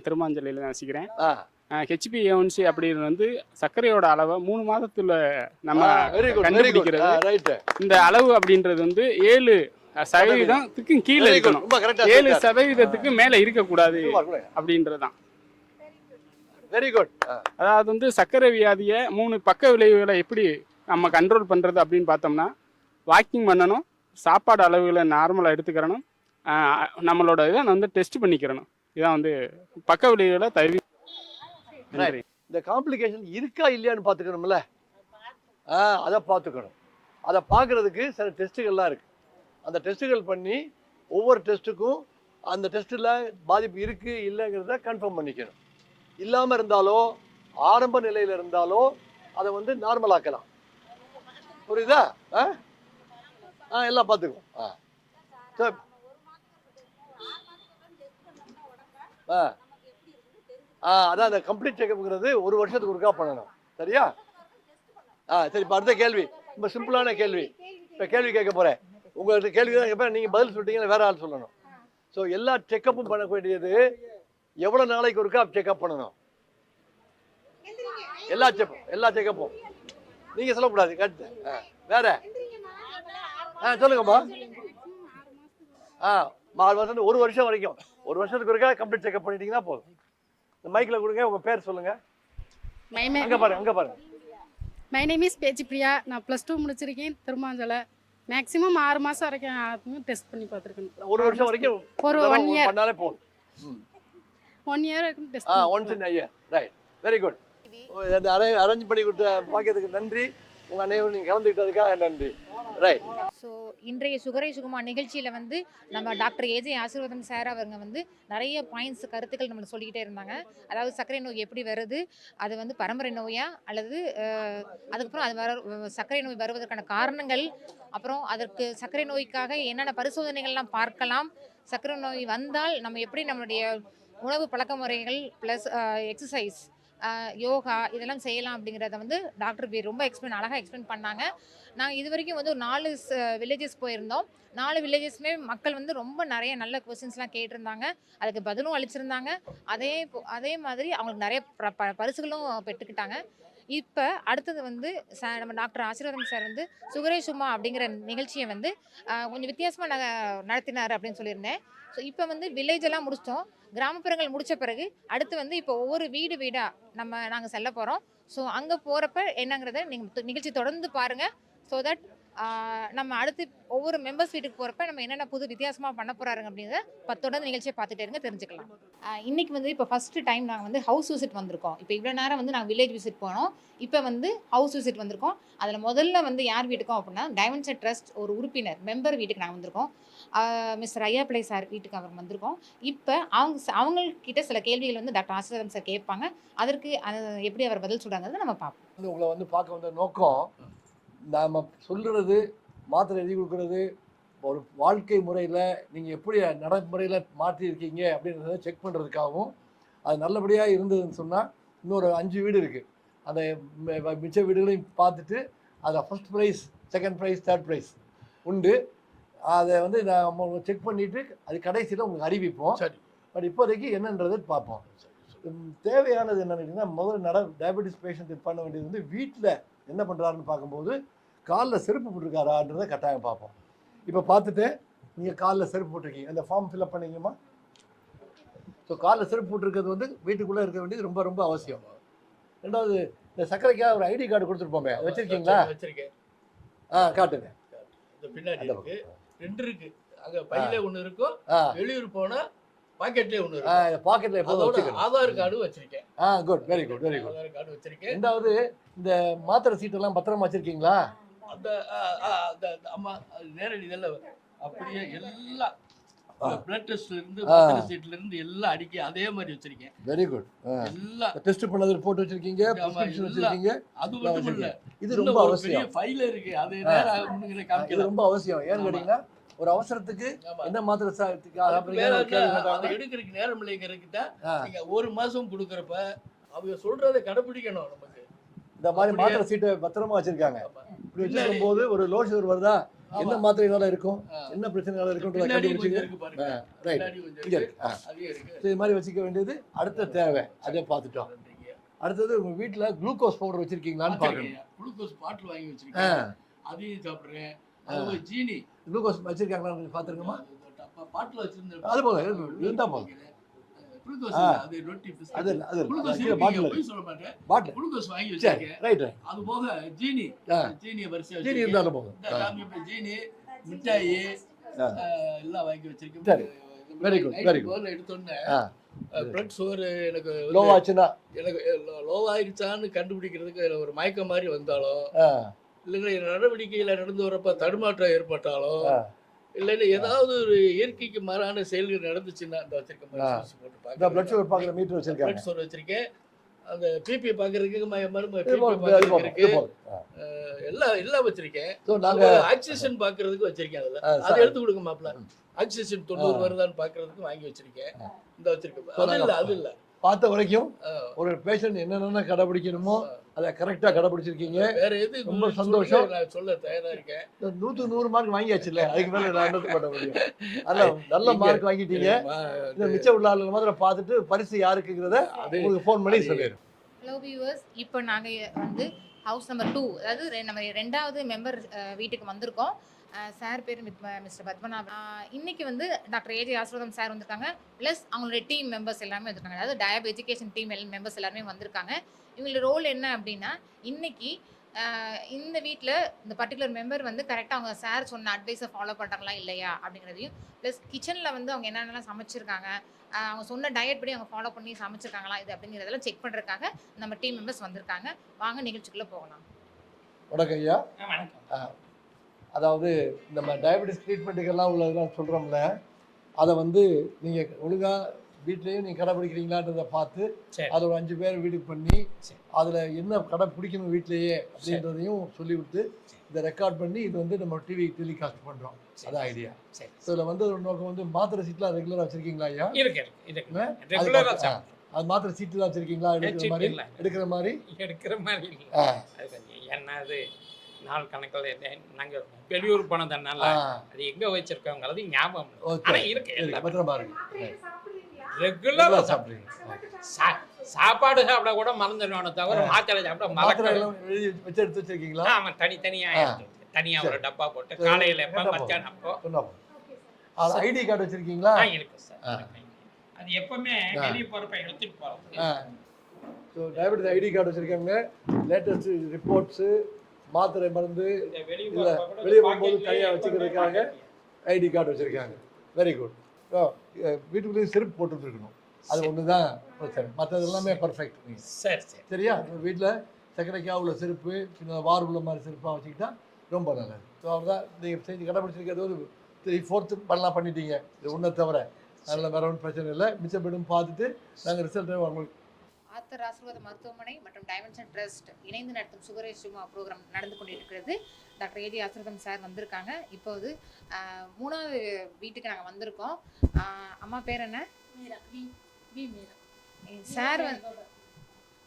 திருமாஞ்சலியில் தான் வசிக்கிறேன். HbA1c அப்படின்னு வந்து சர்க்கரையோட அளவை 3 மாதத்துல நம்ம கண்டுபிடிக்கிறது. இந்த அளவு அப்படின்றது வந்து 7% கீழே இருக்கணும். 7% மேல இருக்கக்கூடாது அப்படின்றதுதான். Very good. அதாவது வந்து சர்க்கரை வியாதியை 3 பக்க விளைவுகளை எப்படி நம்ம கண்ட்ரோல் பண்றது அப்படின்னு பார்த்தோம்னா, வாக்கிங் பண்ணணும், சாப்பாடு அளவுகளை நார்மலாக எடுத்துக்கிறணும், நம்மளோட இதை வந்து டெஸ்ட் பண்ணிக்கிறணும். இதான் வந்து பக்க விளைவுகளை தவிர. இந்த காம்ப்ளிகேஷன் இருக்கா இல்லையான்னு பார்த்துக்கணும்ல, அதை பார்த்துக்கணும். அதை பார்க்கறதுக்கு சில டெஸ்ட்டுகள்லாம் இருக்கு. அந்த டெஸ்ட்டுகள் பண்ணி ஒவ்வொரு டெஸ்ட்டுக்கும் அந்த டெஸ்ட்டில் பாதிப்பு இருக்குது இல்லைங்கிறத கன்ஃபார்ம் பண்ணிக்கணும். இல்லாமல் இருந்தாலோ ஆரம்ப நிலையில் இருந்தாலோ அதை வந்து நார்மல் ஆக்கலாம். புரியுதா? எல்லாம் பார்த்துக்குவோம். அதான் அந்த கம்ப்ளீட் செக்அப்ங்கிறது 1 வருஷத்துக்கு ஒருக்கா பண்ணணும். சரியா? சரி. இப்போ அடுத்த கேள்வி ரொம்ப சிம்பிளான கேள்வி. இப்போ கேள்வி கேட்க போகிறேன். உங்கள்கிட்ட கேள்வி தான் கேட்பேன், நீங்கள் பதில் சொல்லிட்டீங்கன்னா வேற ஆள் சொல்லணும். ஸோ எல்லா செக்கப்பும் பண்ண வேண்டியது எவ்வளோ நாளைக்கு ஒருக்கா செக்அப் பண்ணணும்? எல்லா செக்கப்பும் நீங்கள் சொல்லக்கூடாது. கட்டு வேற சொல்லுங்கம்மா. 4 வருஷம் 1 வருஷம் வரைக்கும் 1 வருஷத்துக்கு ஒருக்கா கம்ப்ளீட் செக்அப் பண்ணிட்டீங்கன்னா போதும். இந்த மைக்கில் கொடுங்க, உங்கள் பேர் சொல்லுங்கள். அங்கே பாருங்க. மை நேம் இஸ் பேச்சு பிரியா. நான் +2 முடிச்சிருக்கேன் திருமாஞ்சலை. மேக்ஸிமம் 6 மாதம் வரைக்கும் டெஸ்ட் பண்ணி பார்த்துருக்கேன். 1 வருஷம் வரைக்கும் ஒரு 1 இயர் பண்ணாலே போதும். 1 இயர் வரைக்கும் test. Once in a year. Right. Very good. Arrange பண்ணி கொடுத்த பாக்கியத்துக்கு நன்றி. உங்கள் அனைவரும் நீங்கள் கலந்துக்கிட்டதுக்காக நன்றி. ரைட். ஸோ இன்றைய சுகரை சுகமா நிகழ்ச்சியில் வந்து நம்ம டாக்டர் ஏஜே ஆசீர்வாதம் சார் அவங்க வந்து நிறைய பாயிண்ட்ஸ் கருத்துக்கள் நம்மளுக்கு சொல்லிக்கிட்டே இருந்தாங்க. அதாவது சர்க்கரை நோய் எப்படி வருது, அது வந்து பரம்பரை நோயா அல்லது அதுக்கப்புறம் அது சர்க்கரை நோய் வருவதற்கான காரணங்கள், அப்புறம் அதற்கு சர்க்கரை நோய்க்காக என்னென்ன பரிசோதனைகள்லாம் பார்க்கலாம், சர்க்கரை நோய் வந்தால் நம்ம எப்படி நம்மளுடைய உணவு பழக்க முறைகள் ப்ளஸ் எக்ஸசைஸ் யோகா இதெல்லாம் செய்யலாம் அப்படிங்கிறத வந்து டாக்டர் ரொம்ப அழகாக எக்ஸ்பிளைன் பண்ணாங்க. நாங்கள் இது வரைக்கும் வந்து ஒரு 4 வில்லேஜஸ் போயிருந்தோம். 4 வில்லேஜஸ்மே மக்கள் வந்து ரொம்ப நிறைய நல்ல கொஸ்டின்ஸ்லாம் கேட்டிருந்தாங்க, அதுக்கு பதிலும் அளிச்சிருந்தாங்க. அதே மாதிரி அவங்களுக்கு நிறைய பரிசுகளும் பெற்றுக்கிட்டாங்க. இப்போ அடுத்தது வந்து நம்ம டாக்டர் ஆசீர்வாதம் சார் வந்து சுகரே சும்மா அப்படிங்கிற நிகழ்ச்சியை வந்து கொஞ்சம் வித்தியாசமாக நடத்தினார் அப்படின்னு சொல்லியிருந்தேன். ஸோ இப்போ வந்து வில்லேஜ் எல்லாம் முடிச்சிட்டோம், கிராமப்புறங்கள் முடித்த பிறகு அடுத்து வந்து இப்போ ஒவ்வொரு வீடாக நாங்கள் செல்ல போகிறோம். ஸோ அங்கே போகிறப்ப என்னங்கிறத நீங்கள் நிகழ்ச்சி தொடர்ந்து பாருங்கள். ஸோ தட் நம்ம அடுத்து ஒவ்வொரு மெம்பர்ஸ் வீட்டுக்கு போகிறப்ப நம்ம என்னென்ன புது வித்தியாசமாக பண்ண போகிறாருங்க அப்படிங்கிறத தொடர்ந்து நிகழ்ச்சியை பார்த்துட்டே இருங்க, தெரிஞ்சுக்கலாம். இன்றைக்கி வந்து இப்போ ஃபஸ்ட்டு டைம் நாங்கள் வந்து ஹவுஸ் விசிட் வந்திருக்கோம். இப்போ இவ்வளோ நேரம் வந்து நாங்கள் வில்லேஜ் விசிட் போனோம், இப்போ வந்து ஹவுஸ் விசிட் வந்திருக்கோம். அதில் முதல்ல வந்து யார் வீட்டுக்கும் அப்படின்னா டைமண்ட் செட் ட்ரஸ்ட் ஒரு உறுப்பினர் மெம்பர் வீட்டுக்கு நாங்கள் வந்திருக்கோம். மிஸ்டர் ஐயா பிள்ளை சார் வீட்டுக்கு அவர் வந்திருக்கோம். இப்போ அவங்கக்கிட்ட சில கேள்விகள் வந்து டாக்டர் ஆசீர்வாதம் சார் கேட்பாங்க. அதற்கு எப்படி அவர் பதில் சொல்கிறாங்கிறத நம்ம பார்ப்போம். உங்களை வந்து பார்க்க வந்த நோக்கம் நாம் சொல்கிறது, மாத்திரை எழுதி கொடுக்குறது, ஒரு வாழ்க்கை முறையில் நீங்கள் எப்படி நடைமுறையில் மாற்றியிருக்கீங்க அப்படின்றத செக் பண்ணுறதுக்காகவும், அது நல்லபடியாக இருந்ததுன்னு சொன்னால் இன்னொரு 5 வீடு இருக்குது, அந்த மிச்ச வீடுகளையும் பார்த்துட்டு அதை first prize, second prize, third prize உண்டு. அதை வந்து நம்ம செக் பண்ணிவிட்டு அது கடைசியில் உங்களுக்கு அறிவிப்போம். சரி. பட் இப்போதைக்கு என்னன்றதை பார்ப்போம். தேவையானது என்னன்னு கேட்டிங்கன்னா, முதல்ல டயபெட்டிஸ் பேஷண்ட் பண்ண வேண்டியது வந்து வீட்டில் என்ன பண்ணுறாருன்னு பார்க்கும்போது காலில் செருப்பு போட்டிருக்காரான்றதை கட்டாயம் பார்ப்போம். இப்போ பார்த்துட்டு நீங்கள் காலில் செருப்பு போட்டிருக்கீங்க, அந்த ஃபார்ம் ஃபில்அப் பண்ணிங்கம்மா. ஸோ காலில் செருப்பு போட்டிருக்கிறது வந்து வீட்டுக்குள்ளே இருக்க வேண்டியது ரொம்ப ரொம்ப அவசியம். ரெண்டாவது இந்த சர்க்கரைக்காக ஒரு ஐடி கார்டு கொடுத்துருப்போமே வச்சிருக்கீங்களா? வச்சிருக்கேன். காட்டுங்க. இந்த பின்னாடி இருக்கு 2 இருக்கு. அங்க பையில ஒண்ணு இருக்கும், வெளியூர் போனா பாக்கெட்லயே ஒண்ணு இருக்கு. பாக்கெட்ல எப்போதும் வச்சுக்கணும். ஆதார் கார்டு வச்சிருக்கேன். Good, very good, very good. Aadhaar card வச்சிருக்கேன். ரெண்டாவது இந்த மாத்திரை சீட்டெல்லாம் பத்திரமா வச்சிருக்கீங்களா? அந்த அம்மா நேரடி இதெல்லாம் அப்படியே எல்லாம் பிளட் டெஸ்ட்ல இருந்து மாத்திரை சீட்ல இருந்து எல்லாம் அடிக்கி அதே மாதிரி வச்சிருக்கேன். Very good. எல்லாம் டெஸ்ட் பண்ணது ரிப்போர்ட் வச்சிருக்கீங்க, பிரிஸ்கிரிப்ஷன் வச்சிருக்கீங்க. அது மட்டும் இல்ல, இது ரொம்ப அவசியம். ஃபைல் இருக்கு, அது நேரா முன்னுக்கு காமிக்கல. இது ரொம்ப அவசியம். ஏன்னு கேட்டீங்கன்னா ஒரு அவசரத்துக்கு என்ன மாத்திரை அது எடுக்கிறதுக்கு நேரம் இல்லைங்கிறதுக்கு தான் நீங்க 1 மாசம் கொடுக்கறப்ப அவங்க சொல்றதை கடைபிடிக்கணும். நமக்கு இந்த மாதிரி மாத்திரை சீட்டை பத்திரமா வச்சிருக்காங்க. இப்படி வச்சிருக்கும் போது ஒரு லோ சுகர் வருதா, என்ன மாத்திரைனால இருக்கும், என்ன பிரச்சனைனால இருக்கும்ன்றத கண்டுபிடிச்சிங்க. ரைட், இங்க இருக்கு. இது மாதிரி வச்சுக்க வேண்டியது அடுத்த தேவை. அதை பார்த்துட்டோம். அடுத்தது உங்க வீட்டுல குளுக்கோஸ் பவுடர் வச்சிருக்கீங்களான்னு பாருங்க. குளுக்கோஸ் பாட்டில் வாங்கி வச்சிருக்கேன், அதையும் சாப்பிடுறேன். அது ஜீனி குளுக்கோஸ் வச்சிருக்காங்களான்னு பாத்துருங்கம்மா. பாட்டில் வச்சிருந்தேன், அது போதும், இருந்தா போதும். குளுக்கோஸ் அது ரொட்டி அது அது குளுக்கோஸ் பாட்டில் போய் சொல்ல மாட்டேன், பாட்டில் குளுக்கோஸ் வாங்கி வச்சிருக்கேன். ரைட். அது போக ஜீனியை வரிசையா ஜீனி இருந்தாலும் போதும். ஜீனி, மிட்டாயி எல்லாம் வாங்கி வச்சிருக்கேன். சரி, வெரி குட், வெரி குட். எடுத்தோன்னே பிளட் சுகர் எனக்கு லோவாச்சுன்னா, எனக்கு லோவாயிருச்சான்னு கண்டுபிடிக்கிறதுக்கு ஒரு மயக்கம் மாதிரி வந்தாலோ, இல்லைன்னா நடவடிக்கையில நடந்து வரப்ப தடுமாற்றம் ஏற்பட்டாலோ, இல்லைன்னா ஏதாவது ஒரு இயற்கைக்கு மாறான செயல்கள் நடந்துச்சுன்னா இந்த வச்சிருக்கேன். பிளட் சுகர் பார்க்குற மீட்டர் வச்சிருக்கேன். பிளட் சுகர் வச்சிருக்கேன். அந்த பிபி பார்க்கறதுக்கு எல்லாம் வச்சிருக்கேன். நாங்க ஆக்சிஜன் பார்க்கறதுக்கு வச்சிருக்கேன். அதை எடுத்து கொடுங்க மாப்பிள்ள. ஆக்சிஜன் 90 வருதான்னு பார்க்கறதுக்கு வாங்கி வச்சிருக்கேன். இந்த வச்சிருக்கேன். அது இல்ல பார்த்த வரைக்கும் ஒரு பேஷண்ட் என்னென்ன கடைபிடிக்கணுமோ அதை கரெக்டா கடைபிடிச்சிருக்கீங்க. வேற எது ரொம்ப சந்தோஷம். நான் சொல்ல தயாரா இருக்கேன். 100 மார்க் வாங்கியாச்சுல்ல, அதுக்கு மேல நான் என்ன பண்ண முடியும்? நல்ல மார்க் வாங்கிட்டீங்க. இந்த மிச்ச உள்ள ஆளுங்க மாதிரி பார்த்துட்டு பரிசு யாருக்குங்கிறத உங்களுக்கு ஃபோன் பண்ணி சொல்லிடுறேன். ஹலோ வியூவர்ஸ், இப்போ நாங்கள் வந்து ஹவுஸ் நம்பர் 2, அதாவது நம்ம 2வது மெம்பர் வீட்டுக்கு வந்திருக்கோம். சார் பேர் மிஸ்டர் பத்மநாபன். இன்னைக்கு வந்து டாக்டர் ஏஜே ஆசீர்வாதம் சார் வந்திருக்காங்க, ப்ளஸ் அவங்களுடைய டீம் மெம்பர்ஸ் எல்லாமே வந்திருக்காங்க. அதாவது டயப் எஜுகேஷன் டீம் மெம்பர்ஸ் எல்லாருமே வந்திருக்காங்க. இவங்களோட ரோல் என்ன அப்படின்னா, இன்னைக்கு இந்த வீட்டில் இந்த பர்டிகுலர் மெம்பர் வந்து கரெக்டாக அவங்க சார் சொன்ன அட்வைஸை ஃபாலோ பண்ணுறாங்களா இல்லையா அப்படிங்கிறதையும், ப்ளஸ் கிச்சனில் வந்து அவங்க என்னென்னலாம் சமைச்சிருக்காங்க, அவங்க சொன்ன டயட் படி அவங்க ஃபாலோ பண்ணி சமைச்சிருக்காங்களா இது அப்படிங்கிறதெல்லாம் செக் பண்ணுறதுக்காக நம்ம டீம் மெம்பர்ஸ் வந்திருக்காங்க. வாங்க நிகழ்ச்சிக்குள்ளே போகலாம். வணக்கம் ஐயா. அதாவது நம்ம டயபெட்டிஸ் ட்ரீட்மெண்ட்டுக்கெல்லாம் உள்ளதெல்லாம் சொல்கிறோம்ல, அதை வந்து நீங்கள் ஒழுங்காக வீட்லேயும் நீங்கள் கடைப்பிடிக்கிறீங்களான்றதை பார்த்து அதில் ஒரு 5 பேர் வீட்டுக்கு பண்ணி அதில் என்ன கடைப்பிடிக்கணும் வீட்லேயே அப்படின்றதையும் சொல்லிவிட்டு இதை ரெக்கார்ட் பண்ணி இது வந்து நம்ம டிவி டெலிகாஸ்ட் பண்ணுறோம். அதான் ஐடியா. ஸோ இதில் வந்து ஒரு நோக்கம் வந்து மாத்திரை சீட்லாம் ரெகுலராக வச்சுருக்கீங்களா ஐயா? அது மாத்திரை சீட்டுலாம் வச்சுருக்கீங்களா? எடுக்கிற மாதிரி என்னது நாள் கணக்கில் நாங்கள் வெளியூர் போனதுனால அது எங்கே வச்சிருக்கோங்கிறது ஞாபகம் இருக்கு. பத்திரமா இருக்கு. ரெகுலராக சாப்பிட்றீங்க. சாப்பாடு சாப்பிட கூட மறந்துடுவானே தவிர மாத்திரை சாப்பிட மறக்கிறோம். வச்சு எடுத்து வச்சிருக்கீங்களா? ஆமாம், தனியாக ஒரு டப்பா போட்டு காலையில் எப்போ மத்தியானம் அப்போ. ஐடி கார்டு வச்சிருக்கீங்களா? இருக்கு சார். அது எப்பவுமே வெளியே போகிறப்ப எடுத்துட்டு போகிறோம். ஸோ டயபெட்டிஸ் ஐடி கார்டு வச்சுருக்காங்க. லேட்டஸ்ட் ரிப்போர்ட்ஸு, மாத்திரை மருந்து இல்லை வெளியே போகும்போது தனியாக வச்சுக்கிறதுக்காக ஐடி கார்டு வச்சுருக்காங்க. Very good. ஸோ வீட்டுக்குள்ளேயும் செருப்பு போட்டுருக்கணும். அது ஒன்று தான் பிரச்சனை. மற்றது எல்லாமே பர்ஃபெக்ட். சரி சரியா? வீட்டில் சக்கரைக்காக உள்ள செருப்பு, சின்ன வார் உள்ள மாதிரி செருப்பாக வச்சுக்கிட்டா ரொம்ப நல்லது. ஸோ அவ்வளோதான் நீங்கள் செஞ்சு கடைப்பிடிச்சிருக்கிறது. ஒரு 3/4 பண்ணலாம் பண்ணிட்டீங்க. இது ஒன்றை தவிர அதில் வேற ஒன்றும் பிரச்சனை இல்லை. மிச்சப்படும் பார்த்துட்டு நாங்கள் ரிசல்ட்டை உங்களுக்கு. ஆத்தர் ஆசீர்வாத மருத்துவமனை மற்றும் டைமென்ஷன் ட்ரஸ்ட் இணைந்து நடத்தும் சுகரே சும்மா ப்ரோக்ராம் நடந்து கொண்டிருக்கிறது. டாக்டர் ஏஜே ஆசீர்வாதம் சார் வந்திருக்காங்க. இப்போது 3வது வீட்டுக்கு நாங்கள் வந்திருக்கோம். அம்மா பேர் என்ன? Sir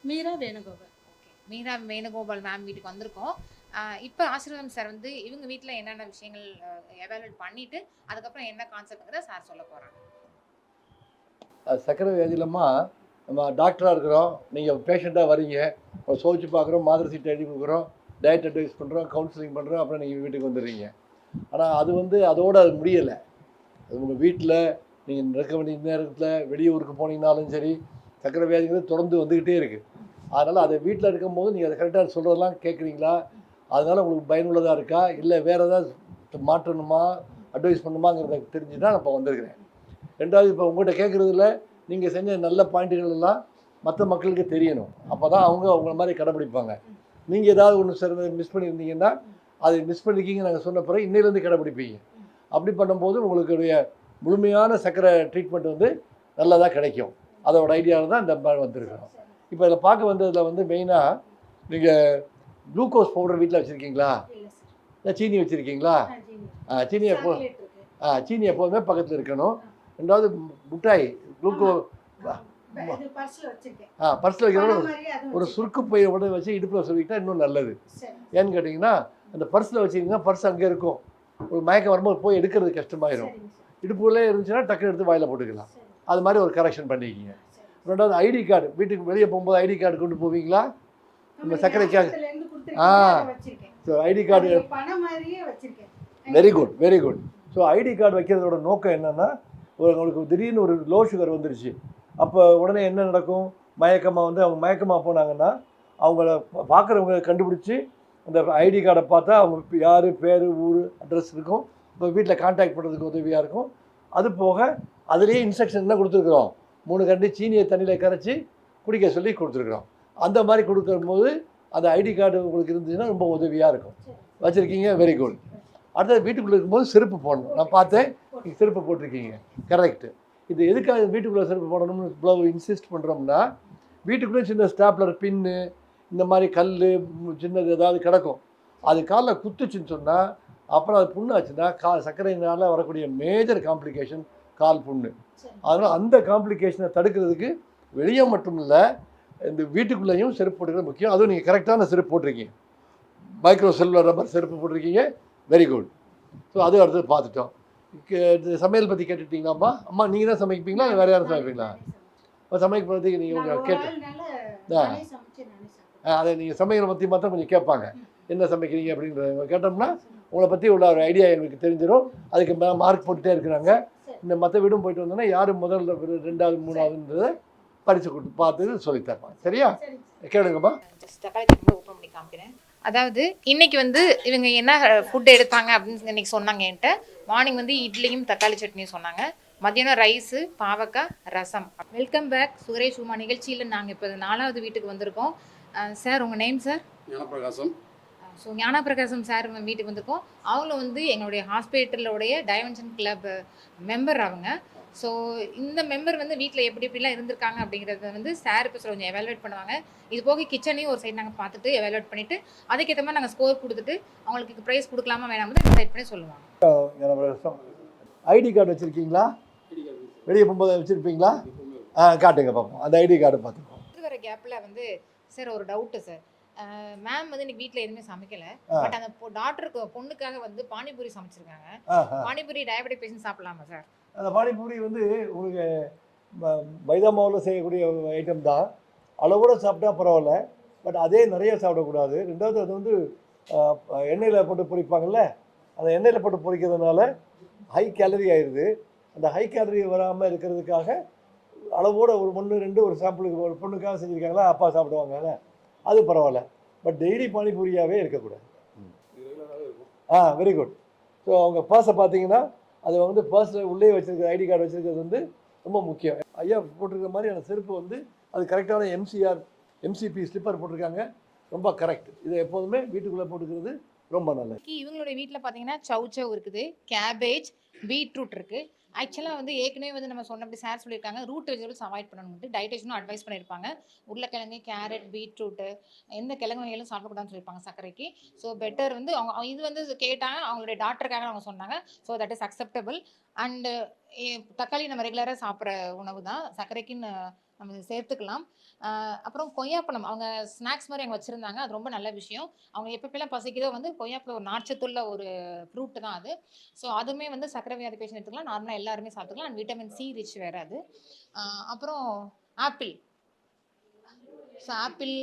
Meera Venugopal. Okay, Meera Venugopal ma'am வீட்டுக்கு வந்திருக்கோம். இப்போ ஆசீர்வாதம் சார் வந்து இவங்க வீட்டில் என்னென்ன விஷயங்கள் எவாலுவேட் பண்ணிவிட்டு அதுக்கப்புறம் என்ன கான்செப்ட்ங்கிறத சார் சொல்ல போகிறாங்க. சக்கரை வியாதியிலம்மா நம்ம டாக்டராக இருக்கிறோம், நீங்கள் பேஷண்ட்டாக வரீங்க, சோதிச்சு பார்க்குறோம், மாத்திரை சீட்டை எழுதி கொடுக்குறோம், டயட் அட்வைஸ் பண்ணுறோம், கவுன்சிலிங் பண்ணுறோம், அப்புறம் நீங்கள் வீட்டுக்கு வந்துடுறீங்க. ஆனால் அது வந்து அதோடு அது முடியலை. அது உங்கள் வீட்டில் நீங்கள் இருக்க வேண்டிய நேரத்தில் வெளியூருக்கு போனீங்கனாலும் சரி, சக்கரை வியாதிங்கிறது தொடர்ந்து வந்துக்கிட்டே இருக்குது. அதனால் அதை வீட்டில் இருக்கும்போது நீங்கள் அதை கரெக்டாக சொல்கிறதெல்லாம் கேட்குறீங்களா, அதனால் உங்களுக்கு பயனுள்ளதாக இருக்கா, இல்லை வேறு ஏதாவது மாற்றணுமா, அட்வைஸ் பண்ணணுமாங்கிறத தெரிஞ்சு தான் நான் இப்போ வந்திருக்கிறேன். ரெண்டாவது, இப்போ உங்கள்கிட்ட கேட்குறதுல நீங்கள் செஞ்ச நல்ல பாயிண்ட்டுகள் எல்லாம் மற்ற மக்களுக்கு தெரியணும். அப்போ தான் அவங்க அவங்கள மாதிரி கடைப்பிடிப்பாங்க. நீங்கள் ஏதாவது ஒன்று சிறந்த மிஸ் பண்ணியிருந்தீங்கன்னா அதை மிஸ் பண்ணிக்கிங்க நாங்கள் சொன்ன பிறகு இன்னையிலேருந்து கடைப்பிடிப்பீங்க. அப்படி பண்ணும்போது உங்களுடைய முழுமையான சர்க்கரை ட்ரீட்மெண்ட் வந்து நல்லதாக கிடைக்கும். அதோட ஐடியாவில் தான் இந்த மாதிரி வந்திருக்கிறோம். இப்போ இதில் பார்க்க வந்ததில் வந்து மெயினாக நீங்கள் குளுக்கோஸ் பவுடர் வீட்டில் வச்சுருக்கீங்களா, இல்லை சீனி வச்சுருக்கீங்களா? சீனி எப்போதுமே பக்கத்தில் இருக்கணும். ரெண்டாவது முட்டாய் குளுக்கோ பர்ஸில் வைக்கிறோம். ஒரு சுருக்கு பையை உடனே வச்சு இடுப்பில் சொல்லிக்கிட்டா இன்னும் நல்லது. ஏன்னு கேட்டிங்கன்னா அந்த பர்ஸில் வச்சிங்கன்னா பர்ஸ் அங்கே இருக்கும், ஒரு மயக்கம் வரும்போது போய் எடுக்கிறது கஷ்டமாயிடும். இடுப்புள்ளே இருந்துச்சுன்னா டக்குன்னு எடுத்து வாயில் போட்டுக்கலாம். அது மாதிரி ஒரு கரெக்ஷன் பண்ணிக்கிங்க. ரெண்டாவது ஐடி கார்டு, வீட்டுக்கு வெளியே போகும்போது ஐடி கார்டு கொண்டு போவீங்களா? நம்ம சர்க்கரைக்காக so ID card very good very good. So ID card வைக்கிறதோட நோக்கம் என்னென்னா, உங்களுக்கு திடீர்னு ஒரு லோ சுகர் வந்துருச்சு, அப்போ உடனே என்ன நடக்கும், அவங்க மயக்கமாக போனாங்கன்னா அவங்கள பார்க்குறவங்க கண்டுபிடிச்சி அந்த ஐடி கார்டை பார்த்தா அவங்க யார், பேர், ஊர், அட்ரஸ் இருக்கும். இப்போ வீட்டில் கான்டாக்ட் பண்ணுறதுக்கு உதவியாக இருக்கும். அது போக அதுலேயே இன்ஸ்ட்ரக்ஷன் என்ன கொடுத்துருக்குறோம், 3 கரண்டி சீனியை தண்ணியில் கரைச்சி குடிக்க சொல்லி கொடுத்துருக்குறோம். அந்த மாதிரி கொடுக்கும்போது அந்த ஐடி கார்டு உங்களுக்கு இருந்துச்சுன்னா ரொம்ப உதவியாக இருக்கும். வச்சுருக்கீங்க, வெரி குட். அடுத்தது வீட்டுக்குள்ளே இருக்கும்போது செருப்பு போடணும். நான் பார்த்தேன் நீங்கள் செருப்பு போட்டிருக்கீங்க, கரெக்டு. இது எதுக்காக வீட்டுக்குள்ளே செருப்பு போடணும்னு இவ்வளோ இன்சிஸ்ட் பண்ணுறோம்னா, வீட்டுக்குள்ளே சின்ன ஸ்டாப்லர், பின்னு, இந்த மாதிரி கல் சின்னது ஏதாவது கிடக்கும், அது காலில் குத்துச்சுன்னு சொன்னால் அப்புறம் அது புண்ணு ஆச்சுன்னா சர்க்கரையினால் வரக்கூடிய மேஜர் காம்ப்ளிகேஷன் கால் புண்ணு. அதனால் அந்த காம்ப்ளிகேஷனை தடுக்கிறதுக்கு வெளியே மட்டும் இல்லை, இந்த வீட்டுக்குள்ளேயும் செருப்பு போட்டுக்கிறது முக்கியம். அதுவும் நீங்கள் கரெக்டான செருப்பு போட்டிருக்கீங்க, மைக்ரோ செல்லுலர் ரப்பர் செருப்பு போட்டிருக்கீங்க, வெரி குட். ஸோ அது அடுத்தது பார்த்துட்டோம். சமையல் பற்றி கேட்டுட்டிங்களாம்மா? அம்மா நீங்கள் தான் சமைப்பீங்களா, வேறு யாரும் சமைப்பீங்களா? சமைக்க பற்றி நீங்கள் கேட்டு அதை நீங்கள் சமையலை பற்றி மாத்திரம் கொஞ்சம் கேட்பாங்க, என்ன சமைக்கிறீங்க அப்படின்றத கேட்டோம்னா உங்களை பற்றி உள்ள ஒரு ஐடியா எங்களுக்கு தெரிஞ்சிடும். அதுக்கு மார்க் போட்டுகிட்டே இருக்கிறாங்க. இந்த மற்ற வீடும் போயிட்டு வந்தோன்னா யார் முதல்ல 2வது 3வதுன்றதை படித்து கொடுத்து பார்த்து சொல்லித்தரப்பாங்க. சரியா? கேளுங்கம்மா. ஓப்பன் பண்ணி காமிக்கிறேன். அதாவது இன்னைக்கு வந்து இவங்க என்ன ஃபுட் எடுத்தாங்க அப்படின்னு இன்னைக்கு சொன்னாங்க என்கிட்ட. மார்னிங் வந்து இட்லியும் தக்காளி சட்னியும் சொன்னாங்க, மதியானம் ரைஸு, பாவக்காய், ரசம். வெல்கம் பேக் சுரேஷ் உமா நிகழ்ச்சியில் நாங்கள் இப்போ 4வது வீட்டுக்கு வந்திருக்கோம். சார் உங்கள் name sir? Gnanaprakasam. So Gnanaprakasam sir வீட்டுக்கு வந்திருக்கோம். அவங்களும் வந்து எங்களுடைய ஹாஸ்பிட்டலோடைய டைமென்ஷன் கிளப் மெம்பர் அவங்க. ஸோ இந்த மெம்பர் வந்து வீட்டில் எப்படி எப்படிலாம் இருந்திருக்காங்க அப்படிங்கிறத வந்து சார் இப்போ கொஞ்சம் எவாலுவேட் பண்ணுவாங்க. இது போக கிச்சனையும் ஒரு சைடு நாங்கள் பார்த்துட்டு எவாலுவேட் பண்ணிவிட்டு அதுக்கேற்ற மாதிரி நாங்கள் ஸ்கோர் கொடுத்துட்டு அவங்களுக்கு ப்ரைஸ் கொடுக்கலாமா வேணாமல் டிசைட் பண்ணி சொல்லுவாங்க. ஐடி கார்டு வச்சுருக்கீங்களா? வெளியே போகும்போது வச்சுருப்பீங்களா? காட்டுங்க பார்ப்போம் அந்த ஐடி கார்டு பார்த்துப்போம். இது வர கேப்பில் வந்து சார் ஒரு டவுட்டு சார், மேம் வந்து இன்னைக்கு வீட்டில் எதுவுமே சமைக்கல, பட் அந்த டாக்டருக்கு பொண்ணுக்காக வந்து பானிபூரி சமைச்சிருக்காங்க. பானிபூரி டயபெட்டிக் பேஷண்ட் சாப்பிடலாமா சார்? அந்த பானிபூரி வந்து உங்களுக்கு மைதா மாவில் செய்யக்கூடிய ஐட்டம் தான், அளவோட சாப்பிட்டா பரவாயில்ல, பட் அதே நிறைய சாப்பிடக்கூடாது. ரெண்டாவது அது வந்து எண்ணெயில் போட்டு பொரிப்பாங்கள்ல, அந்த எண்ணெயில் போட்டு பொரிக்கிறதுனால ஹை கேலரி ஆயிடுது. அந்த ஹை கேலரி வராமல் இருக்கிறதுக்காக அளவோட ஒரு 1 2 ஒரு சாம்பிளுக்கு ஒரு பொண்ணுக்காக செஞ்சுருக்காங்களா, அப்பா சாப்பிடுவாங்க, அது பரவாயில்ல. பட் டெய்லி பானிபூரியாகவே இருக்கக்கூடாது. Very good. ஸோ அவங்க பர்ஸை பார்த்தீங்கன்னா அது வந்து பர்ஸில் உள்ளே வச்சுருக்க ஐடி கார்டு வச்சுருக்கிறது வந்து ரொம்ப முக்கியம். ஐயா போட்டிருக்கிற மாதிரி அந்த செருப்பு வந்து அது கரெக்டான எம்சிபி ஸ்லிப்பர் போட்டிருக்காங்க, ரொம்ப கரெக்ட். இதை எப்போதுமே வீட்டுக்குள்ளே போட்டுக்கிறது ரொம்ப நல்லது. இவங்களுடைய வீட்டில் பார்த்தீங்கன்னா சௌச்சவ் இருக்குது, கேபேஜ், பீட்ரூட் இருக்குது. ஆக்சுவலாக வந்து ஏற்கனவே வந்து நம்ம சொன்னபடி சார் சொல்லியிருக்காங்க ரூட் வெஜிடபிள்ஸ் அவாய்ட் பண்ணணும்ட்டு டைட்டிஷனும் அட்வைஸ் பண்ணியிருப்பாங்க. உருளைக்கிழங்கு, கேரட், பீட்ரூட்டு, எந்த கிழங்கு வகைகளும் சாப்பிடக்கூடாதுன்னு சொல்லியிருப்பாங்க சர்க்கரைக்கு. ஸோ பெட்டர் வந்து அவங்க இது வந்து கேட்டாங்க, அவங்களுடைய டாக்டருக்காக அவங்க சொன்னாங்க. So that is acceptable. And தக்காளி நம்ம ரெகுலராக சாப்பிட்ற உணவு தான், சர்க்கரைக்குன்னு நம்ம சேர்த்துக்கலாம். அப்புறம் கொய்யாப்பழம் அவங்க ஸ்நாக்ஸ் மாதிரி அங்கே வச்சுருந்தாங்க, அது ரொம்ப நல்ல விஷயம். அவங்க எப்பப்பெல்லாம் பசிக்குதோ வந்து கொய்யாப்பழம் ஒரு நார்ச்சத்துள்ள ஒரு ஃப்ரூட்டு தான் அது. ஸோ அதுவுமே வந்து சர்க்கரை வியாதி பேஷண்ட் எடுத்துக்கலாம், நார்மலாக எல்லாருமே சாப்பிட்டுக்கலாம். அண்ட் விட்டமின் சி ரிச் வேறு அது. அப்புறம் ஆப்பிள், ஸோ ஆப்பிள்,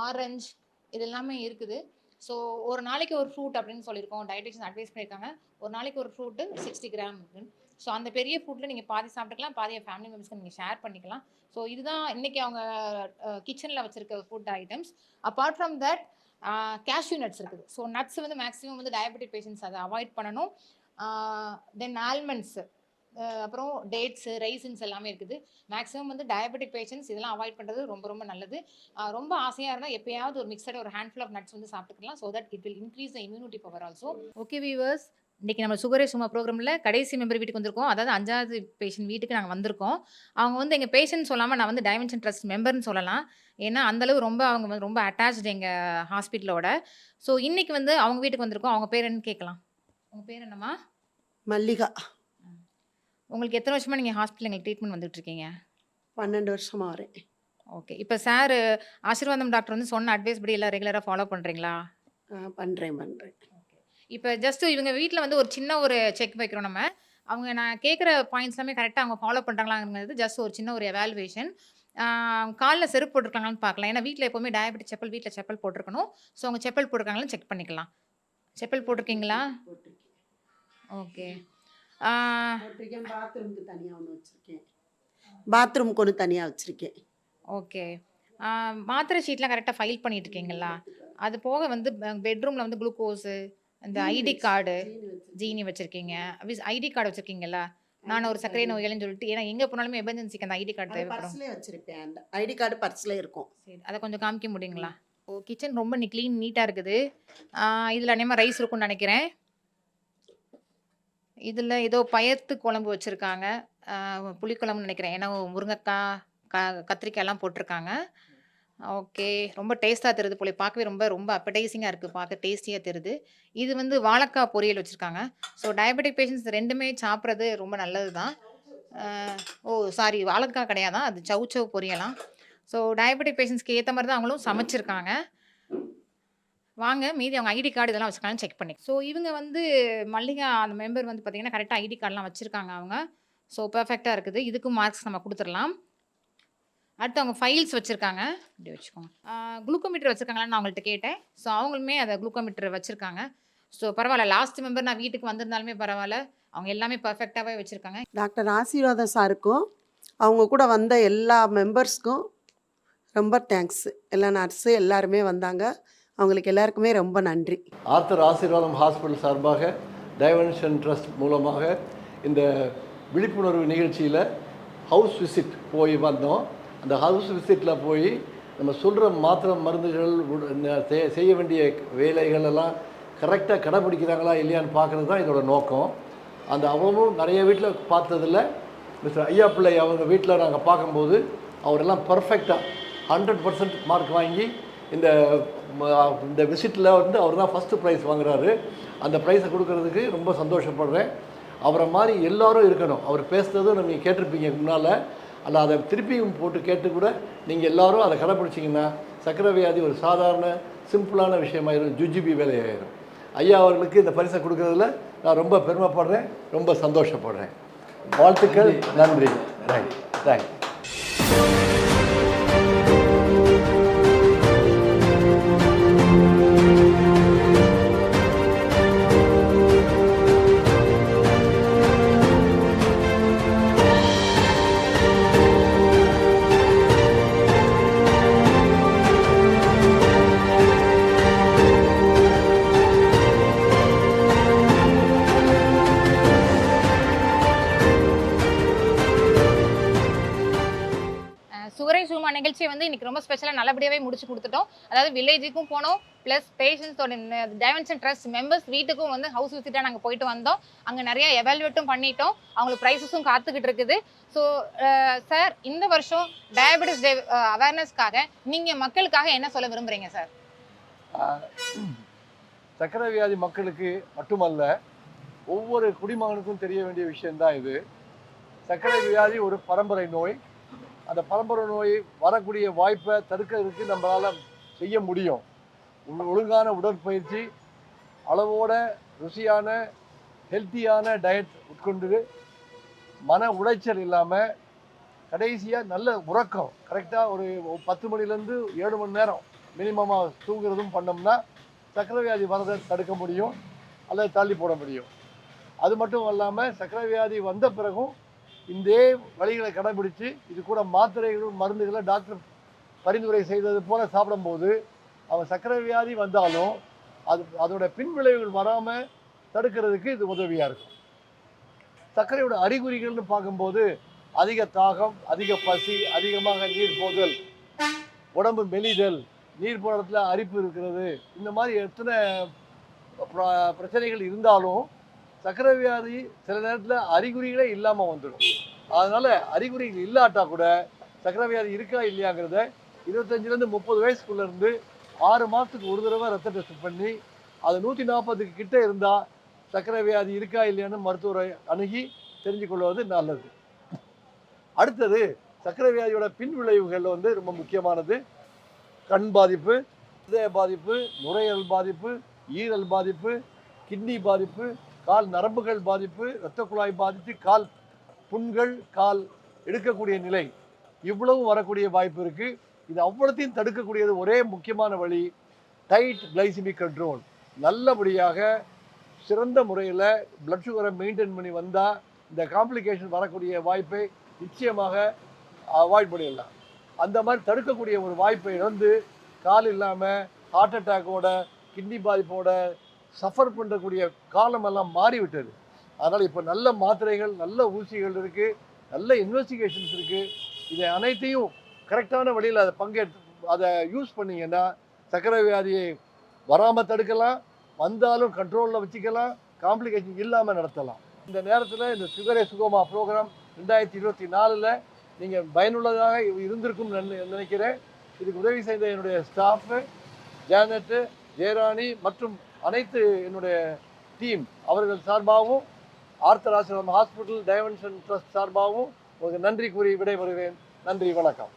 ஆரஞ்சு இது எல்லாமே இருக்குது. ஸோ ஒரு நாளைக்கு ஒரு ஃப்ரூட் அப்படின்னு சொல்லியிருக்கோம், டயட்டிஷியன் அட்வைஸ் பண்ணியிருக்காங்க. ஒரு நாளைக்கு ஒரு ஃப்ரூட்டு 60 கிராம் இருக்குன்னு. ஸோ அந்த பெரிய ஃபுட்டில் நீங்கள் பாதி சாப்பிட்டுக்கலாம், பாதியை ஃபேமிலி மெம்பர்ஸ்க்கு நீங்கள் ஷேர் பண்ணிக்கலாம். ஸோ இதுதான் இன்னைக்கு அவங்க கிச்சனில் வச்சுருக்க food items. Apart from that cashew nuts இருக்குது. ஸோ நட்ஸ் வந்து மேக்ஸிமம் வந்து டயபெட்டிக் பேஷண்ட்ஸ் அதை அவாய்ட் பண்ணணும். தென் ஆல்மண்ட்ஸு, அப்புறம் டேட்ஸு, ரைசின்ஸ் எல்லாமே இருக்குது. மேக்ஸிமம் வந்து டயபெட்டிக் பேஷண்ட்ஸ் இதெல்லாம் அவாய்ட் பண்ணுறது ரொம்ப ரொம்ப நல்லது. ரொம்ப ஆசையாக இருந்தால் எப்பயாவது ஒரு மிக்சட் ஒரு ஹேண்ட்ஃபுல் ஆஃப் நட்ஸ் வந்து சாப்பிட்டுக்கலாம். So that it will increase the immunity power also. Okay viewers, இன்றைக்கி நம்ம சுகரே சும்மா ப்ரோக்ராமில் கடைசி மெம்பர் வீட்டுக்கு வந்திருக்கோம். அதாவது 5வது பேஷண்ட் வீட்டுக்கு நாங்கள் வந்திருக்கோம். அவங்க வந்து எங்கள் பேஷண்ட் சொல்லாமல் நான் வந்து டைமென்ஷன் ட்ரஸ்ட் மெம்பர்னு சொல்லலாம். ஏன்னா அந்தளவு ரொம்ப அவங்க வந்து ரொம்ப அட்டாச்டு எங்கள் ஹாஸ்பிட்டலோட. ஸோ இன்றைக்கி வந்து அவங்க வீட்டுக்கு வந்திருக்கோம். அவங்க பேர் என்னன்னு கேட்கலாம். உங்கள் பேர் என்னம்மா? மல்லிகா. உங்களுக்கு எத்தனை வருஷமாக நீங்கள் ஹாஸ்பிட்டல் எங்களுக்கு ட்ரீட்மெண்ட் வந்துட்டுருக்கீங்க? 12 வருஷமாக வரேன். ஓகே. இப்போ சார் ஆசீர்வாதம் டாக்டர் வந்து சொன்ன அட்வைஸ் படி எல்லாம் ரெகுலராக ஃபாலோ பண்ணுறீங்களா? பண்ணுறேன். இப்போ ஜஸ்ட்டு இவங்க வீட்டில் வந்து ஒரு சின்ன ஒரு செக் வைக்கிறோம் நம்ம. அவங்க நான் கேட்குற பாயிண்ட்ஸ் எல்லாமே கரெக்டாக அவங்க ஃபாலோ பண்ணுறாங்களாங்கிறது ஜஸ்ட் ஒரு சின்ன ஒரு எவாலுவேஷன். காலில் செருப்பு போட்டிருக்காங்களான்னு பார்க்கலாம். ஏன்னா வீட்டில் எப்போவுமே டயபெட்டிக் செப்பல் வீட்டில் செப்பல் போட்டிருக்கணும். ஸோ அவங்க செப்பல் போட்டிருக்காங்களான்னு செக் பண்ணிக்கலாம். செப்பல் போட்டிருக்கீங்களா? ஓகே. பாத்ரூமுக்கு தனியாக ஒன்று வச்சுருக்கேன். பாத்ரூமுக்கு ஒன்று தனியாக வச்சுருக்கேன். ஓகே. மாத்திரை ஷீட்லாம் கரெக்டாக ஃபைல் பண்ணிட்டு இருக்கீங்களா? அது போக வந்து பெட்ரூமில் வந்து குளுக்கோஸு, இந்த ஐடி கார்டு, ஜீனி வச்சுருக்கீங்க, ஐடி கார்டு வச்சுருக்கீங்களா? நான் ஒரு சர்க்கரை நோயாளின்னு சொல்லிட்டு, ஏன்னா எங்கே போனாலுமே எமர்ஜென்சிக்கு அந்த ஐடி கார்டு தேவைப்படும். பர்ஸ்லேயே வச்சுருப்பேன். அந்த ஐடி கார்டு பர்ஸ்லேயே இருக்கும். சரி, அதை கொஞ்சம் காமிக்க முடியுங்களா? ஓ, கிச்சன் ரொம்ப க்ளீன் நீட்டாக இருக்குது. இதில் அநேகமாக ரைஸ் இருக்கும்னு நினைக்கிறேன். இதில் ஏதோ பயத்து குழம்பு வச்சுருக்காங்க, புளிக்குழம்புன்னு நினைக்கிறேன். ஏன்னா முருங்கைக்காய், கத்திரிக்காயெல்லாம் போட்டிருக்காங்க. ஓகே. ரொம்ப டேஸ்ட்டாக தெரியுது போல, பார்க்கவே ரொம்ப ரொம்ப அப்படைசிங்காக இருக்குது, பார்க்க டேஸ்டியாக தெரியுது. இது வந்து வாழைக்காய் பொரியல் வச்சுருக்காங்க. ஸோ டயபெட்டிக் பேஷண்ட்ஸ் ரெண்டுமே சாப்பிட்றது ரொம்ப நல்லது தான். சாரி, வாழைக்காய் கிடையாதான், அது சவு பொரியலாம். ஸோ டயபெட்டிக் பேஷண்ட்ஸ்க்கு ஏற்ற மாதிரி தான் அவங்களும் சமைச்சிருக்காங்க. வாங்க மீதி அவங்க ஐடி கார்டு இதெல்லாம் வச்சுருக்காங்கன்னு செக் பண்ணி. ஸோ இவங்க வந்து மல்லிகா அந்த மெம்பர் வந்து பார்த்திங்கன்னா கரெக்டாக ஐடி கார்டெலாம் வச்சுருக்காங்க அவங்க. ஸோ பர்ஃபெக்டாக இருக்குது. இதுக்கும் மார்க்ஸ் நம்ம கொடுத்துடலாம். அடுத்து அவங்க ஃபைல்ஸ் வச்சுருக்காங்க. இப்படி வச்சுக்கோங்க. குளுக்கோமீட்டர் வச்சுருக்காங்களான்னு நான் அவங்கள்ட்ட கேட்டேன். ஸோ அவங்களுமே அதை குளுக்கோமீட்டர் வச்சுருக்காங்க. ஸோ பரவாயில்ல, லாஸ்ட் மெம்பர் நான் வீட்டுக்கு வந்திருந்தாலுமே பரவாயில்ல, அவங்க எல்லாமே பர்ஃபெக்டாகவே வச்சுருக்காங்க. டாக்டர் ஆசீர்வாதம் சாருக்கும் அவங்க கூட வந்த எல்லா மெம்பர்ஸ்க்கும் ரொம்ப தேங்க்ஸ். எல்லா நர்ஸு எல்லாருமே வந்தாங்க. அவங்களுக்கு எல்லாருக்குமே ரொம்ப நன்றி. ஆர்த்தர் ஆசீர்வாதம் ஹாஸ்பிட்டல் சார்பாக டைமென்ஷன் ட்ரஸ்ட் மூலமாக இந்த விழிப்புணர்வு நிகழ்ச்சியில் ஹவுஸ் விசிட் போய் வந்தோம். அந்த ஹவுஸ் விசிட்டில் போய் நம்ம சொல்கிற மாத்திரை மருந்துகள் செய்ய வேண்டிய வேலைகள் எல்லாம் கரெக்டாக கடைப்பிடிக்கிறாங்களா இல்லையான்னு பார்க்குறது தான் இதோட நோக்கம். அந்த அவங்களும் நிறைய வீட்டில் பார்த்ததில்ல. மிஸ்டர் ஐயா பிள்ளை அவங்க வீட்டில் நாங்கள் பார்க்கும்போது அவரெல்லாம் பர்ஃபெக்டாக 100% மார்க் வாங்கி இந்த விசிட்டில் வந்து அவர் தான் ஃபஸ்ட்டு ப்ரைஸ் வாங்குறாரு. அந்த ப்ரைஸை கொடுக்கறதுக்கு ரொம்ப சந்தோஷப்படுறேன். அவரை மாதிரி எல்லோரும் இருக்கணும். அவர் பேசுகிறதும் நீங்கள் கேட்டிருப்பீங்க முன்னால். அல்ல அதை திருப்பியும் போட்டு கேட்டு கூட நீங்கள் எல்லோரும் அதை கடைப்பிடிச்சிங்கன்னா சர்க்கரை வியாதி ஒரு சாதாரண சிம்பிளான விஷயமாயிரும், ஜுஜிபி வேலையாயிரும். ஐயா அவர்களுக்கு இந்த பரிசை கொடுக்கறதுல நான் ரொம்ப பெருமைப்படுறேன், ரொம்ப சந்தோஷப்படுறேன். வாழ்த்துக்கள். நன்றி. Right, thanks. சுகரை சும்மா நிகழ்ச்சியை வந்து இன்னைக்கு ரொம்ப ஸ்பெஷலாக நல்லபடியாகவே முடிச்சு கொடுத்துட்டோம். அதாவது வில்லேஜுக்கும் போனோம், ப்ளஸ் பேஷண்ட்ஸோட டைமென்ஷன் ட்ரஸ்ட் மெம்பர்ஸ் வீட்டுக்கும் வந்து ஹவுஸ் விசிட்டாக நாங்கள் போயிட்டு வந்தோம். அங்கே நிறைய எவாலுவேட்டும் பண்ணிட்டோம். அவங்களுக்கு ப்ரைஸஸும் காத்துக்கிட்டு இருக்குது. ஸோ சார், இந்த வருஷம் டயபெட்டிஸ் டே அவேர்னஸ்க்காக நீங்கள் மக்களுக்காக என்ன சொல்ல விரும்புகிறீங்க சார்? சர்க்கரை வியாதி மக்களுக்கு மட்டுமல்ல, ஒவ்வொரு குடிமகனுக்கும் தெரிய வேண்டிய விஷயந்தான் இது. சர்க்கரை வியாதி ஒரு பரம்பரை நோய். அந்த பரம்பரை நோய் வரக்கூடிய வாய்ப்பை தடுக்கிறதுக்கு நம்மளால் செய்ய முடியும். ஒழுங்கான உடற்பயிற்சி, அளவோட ருசியான ஹெல்த்தியான டயட் உட்கொண்டு, மன உளைச்சல் இல்லாமல், கடைசியாக நல்ல உறக்கம், கரெக்டாக ஒரு 10 மணிலேருந்து 7 மணி நேரம் மினிமமாக தூங்குறதும் பண்ணோம்னா சர்க்கரை வியாதி வரதை தடுக்க முடியும் அல்லது தள்ளி போட முடியும். அது மட்டும் இல்லாமல் சர்க்கரை வியாதி வந்த பிறகும் இதே வழிகளை கடைபிடிச்சு இது கூட மாத்திரைகளும் மருந்துகளை டாக்டர் பரிந்துரை செய்தது போல சாப்பிடும்போது அவன் சர்க்கரை வியாதி வந்தாலும் அதோட பின்விளைவுகள் வராமல் தடுக்கிறதுக்கு இது உதவியாக இருக்கும். சர்க்கரையோட அறிகுறிகள்னு பார்க்கும்போது அதிக தாகம், அதிக பசி, அதிகமாக நீர் போதல், உடம்பு மெலிதல், நீர் போடுறதுல அரிப்பு இருக்கிறது, இந்த மாதிரி எத்தனை பிரச்சனைகள் இருந்தாலும் சர்க்கரை வியாதி சில நேரத்தில் அறிகுறிகளே இல்லாமல் வந்துடும். அதனால் அறிகுறிகள் இல்லாட்டா கூட சர்க்கரை வியாதி இருக்கா இல்லையாங்கிறத 25லேருந்து 30 வயசுக்குள்ளேருந்து 6 மாதத்துக்கு ஒரு தடவை ரத்த டெஸ்ட் பண்ணி அது 140க்கு கிட்ட இருந்தால் சர்க்கரை வியாதி இருக்கா இல்லையான்னு மருத்துவரை அணுகி தெரிஞ்சு கொள்வது நல்லது. அடுத்தது சர்க்கரை வியாதியோட பின் விளைவுகள் ரொம்ப முக்கியமானது. கண் பாதிப்பு, இதய பாதிப்பு, நுரையீரல் பாதிப்பு, ஈரல் பாதிப்பு, கிட்னி பாதிப்பு, கால் நரம்புகள் பாதிப்பு, இரத்த குழாய் பாதித்து கால் புண்கள், கால் எடுக்கக்கூடிய நிலை, இவ்வளவு வரக்கூடிய வாய்ப்பு இருக்குது. இது அவ்வளோத்தையும் தடுக்கக்கூடியது ஒரே முக்கியமான வழி டைட் கிளைசிமிக் கண்ட்ரோல். நல்லபடியாக சிறந்த முறையில் பிளட் சுகரை மெயின்டைன் பண்ணி வந்தால் இந்த காம்ப்ளிகேஷன் வரக்கூடிய வாய்ப்பை நிச்சயமாக அவாய்ட் பண்ணிடலாம். அந்த மாதிரி தடுக்கக்கூடிய ஒரு வாய்ப்பை கால் இல்லாமல் ஹார்ட் அட்டாக்கோட, கிட்னி பாதிப்போட சஃபர் பண்ணக்கூடிய காலமெல்லாம் மாறிவிட்டது. அதனால் இப்போ நல்ல மாத்திரைகள், நல்ல ஊசிகள் இருக்குது, நல்ல இன்வெஸ்டிகேஷன்ஸ் இருக்குது. இதை அனைத்தையும் கரெக்டான வழியில் அதை யூஸ் பண்ணிங்கன்னா சர்க்கரை வியாதியை வராமல் தடுக்கலாம், வந்தாலும் கண்ட்ரோலில் வச்சுக்கலாம், காம்ப்ளிகேஷன் இல்லாமல் நடத்தலாம். இந்த நேரத்தில் இந்த சுகரே சுகமா ப்ரோக்ராம் 2024 நீங்கள் பயனுள்ளதாக இருந்திருக்கும் நினைக்கிறேன். இதுக்கு உதவி செய்த என்னுடைய ஸ்டாஃபு ஜானட்டு, ஜெயராணி மற்றும் அனைத்து என்னுடைய டீம் அவர்கள் சார்பாகவும் ஆர்த்தர் ஆசிரமம் ஹாஸ்பிட்டல் டைமென்ஷன் ட்ரஸ்ட் சார்பாகவும் உங்களுக்கு நன்றி கூறி விடைபெறுகிறேன். நன்றி, வணக்கம்.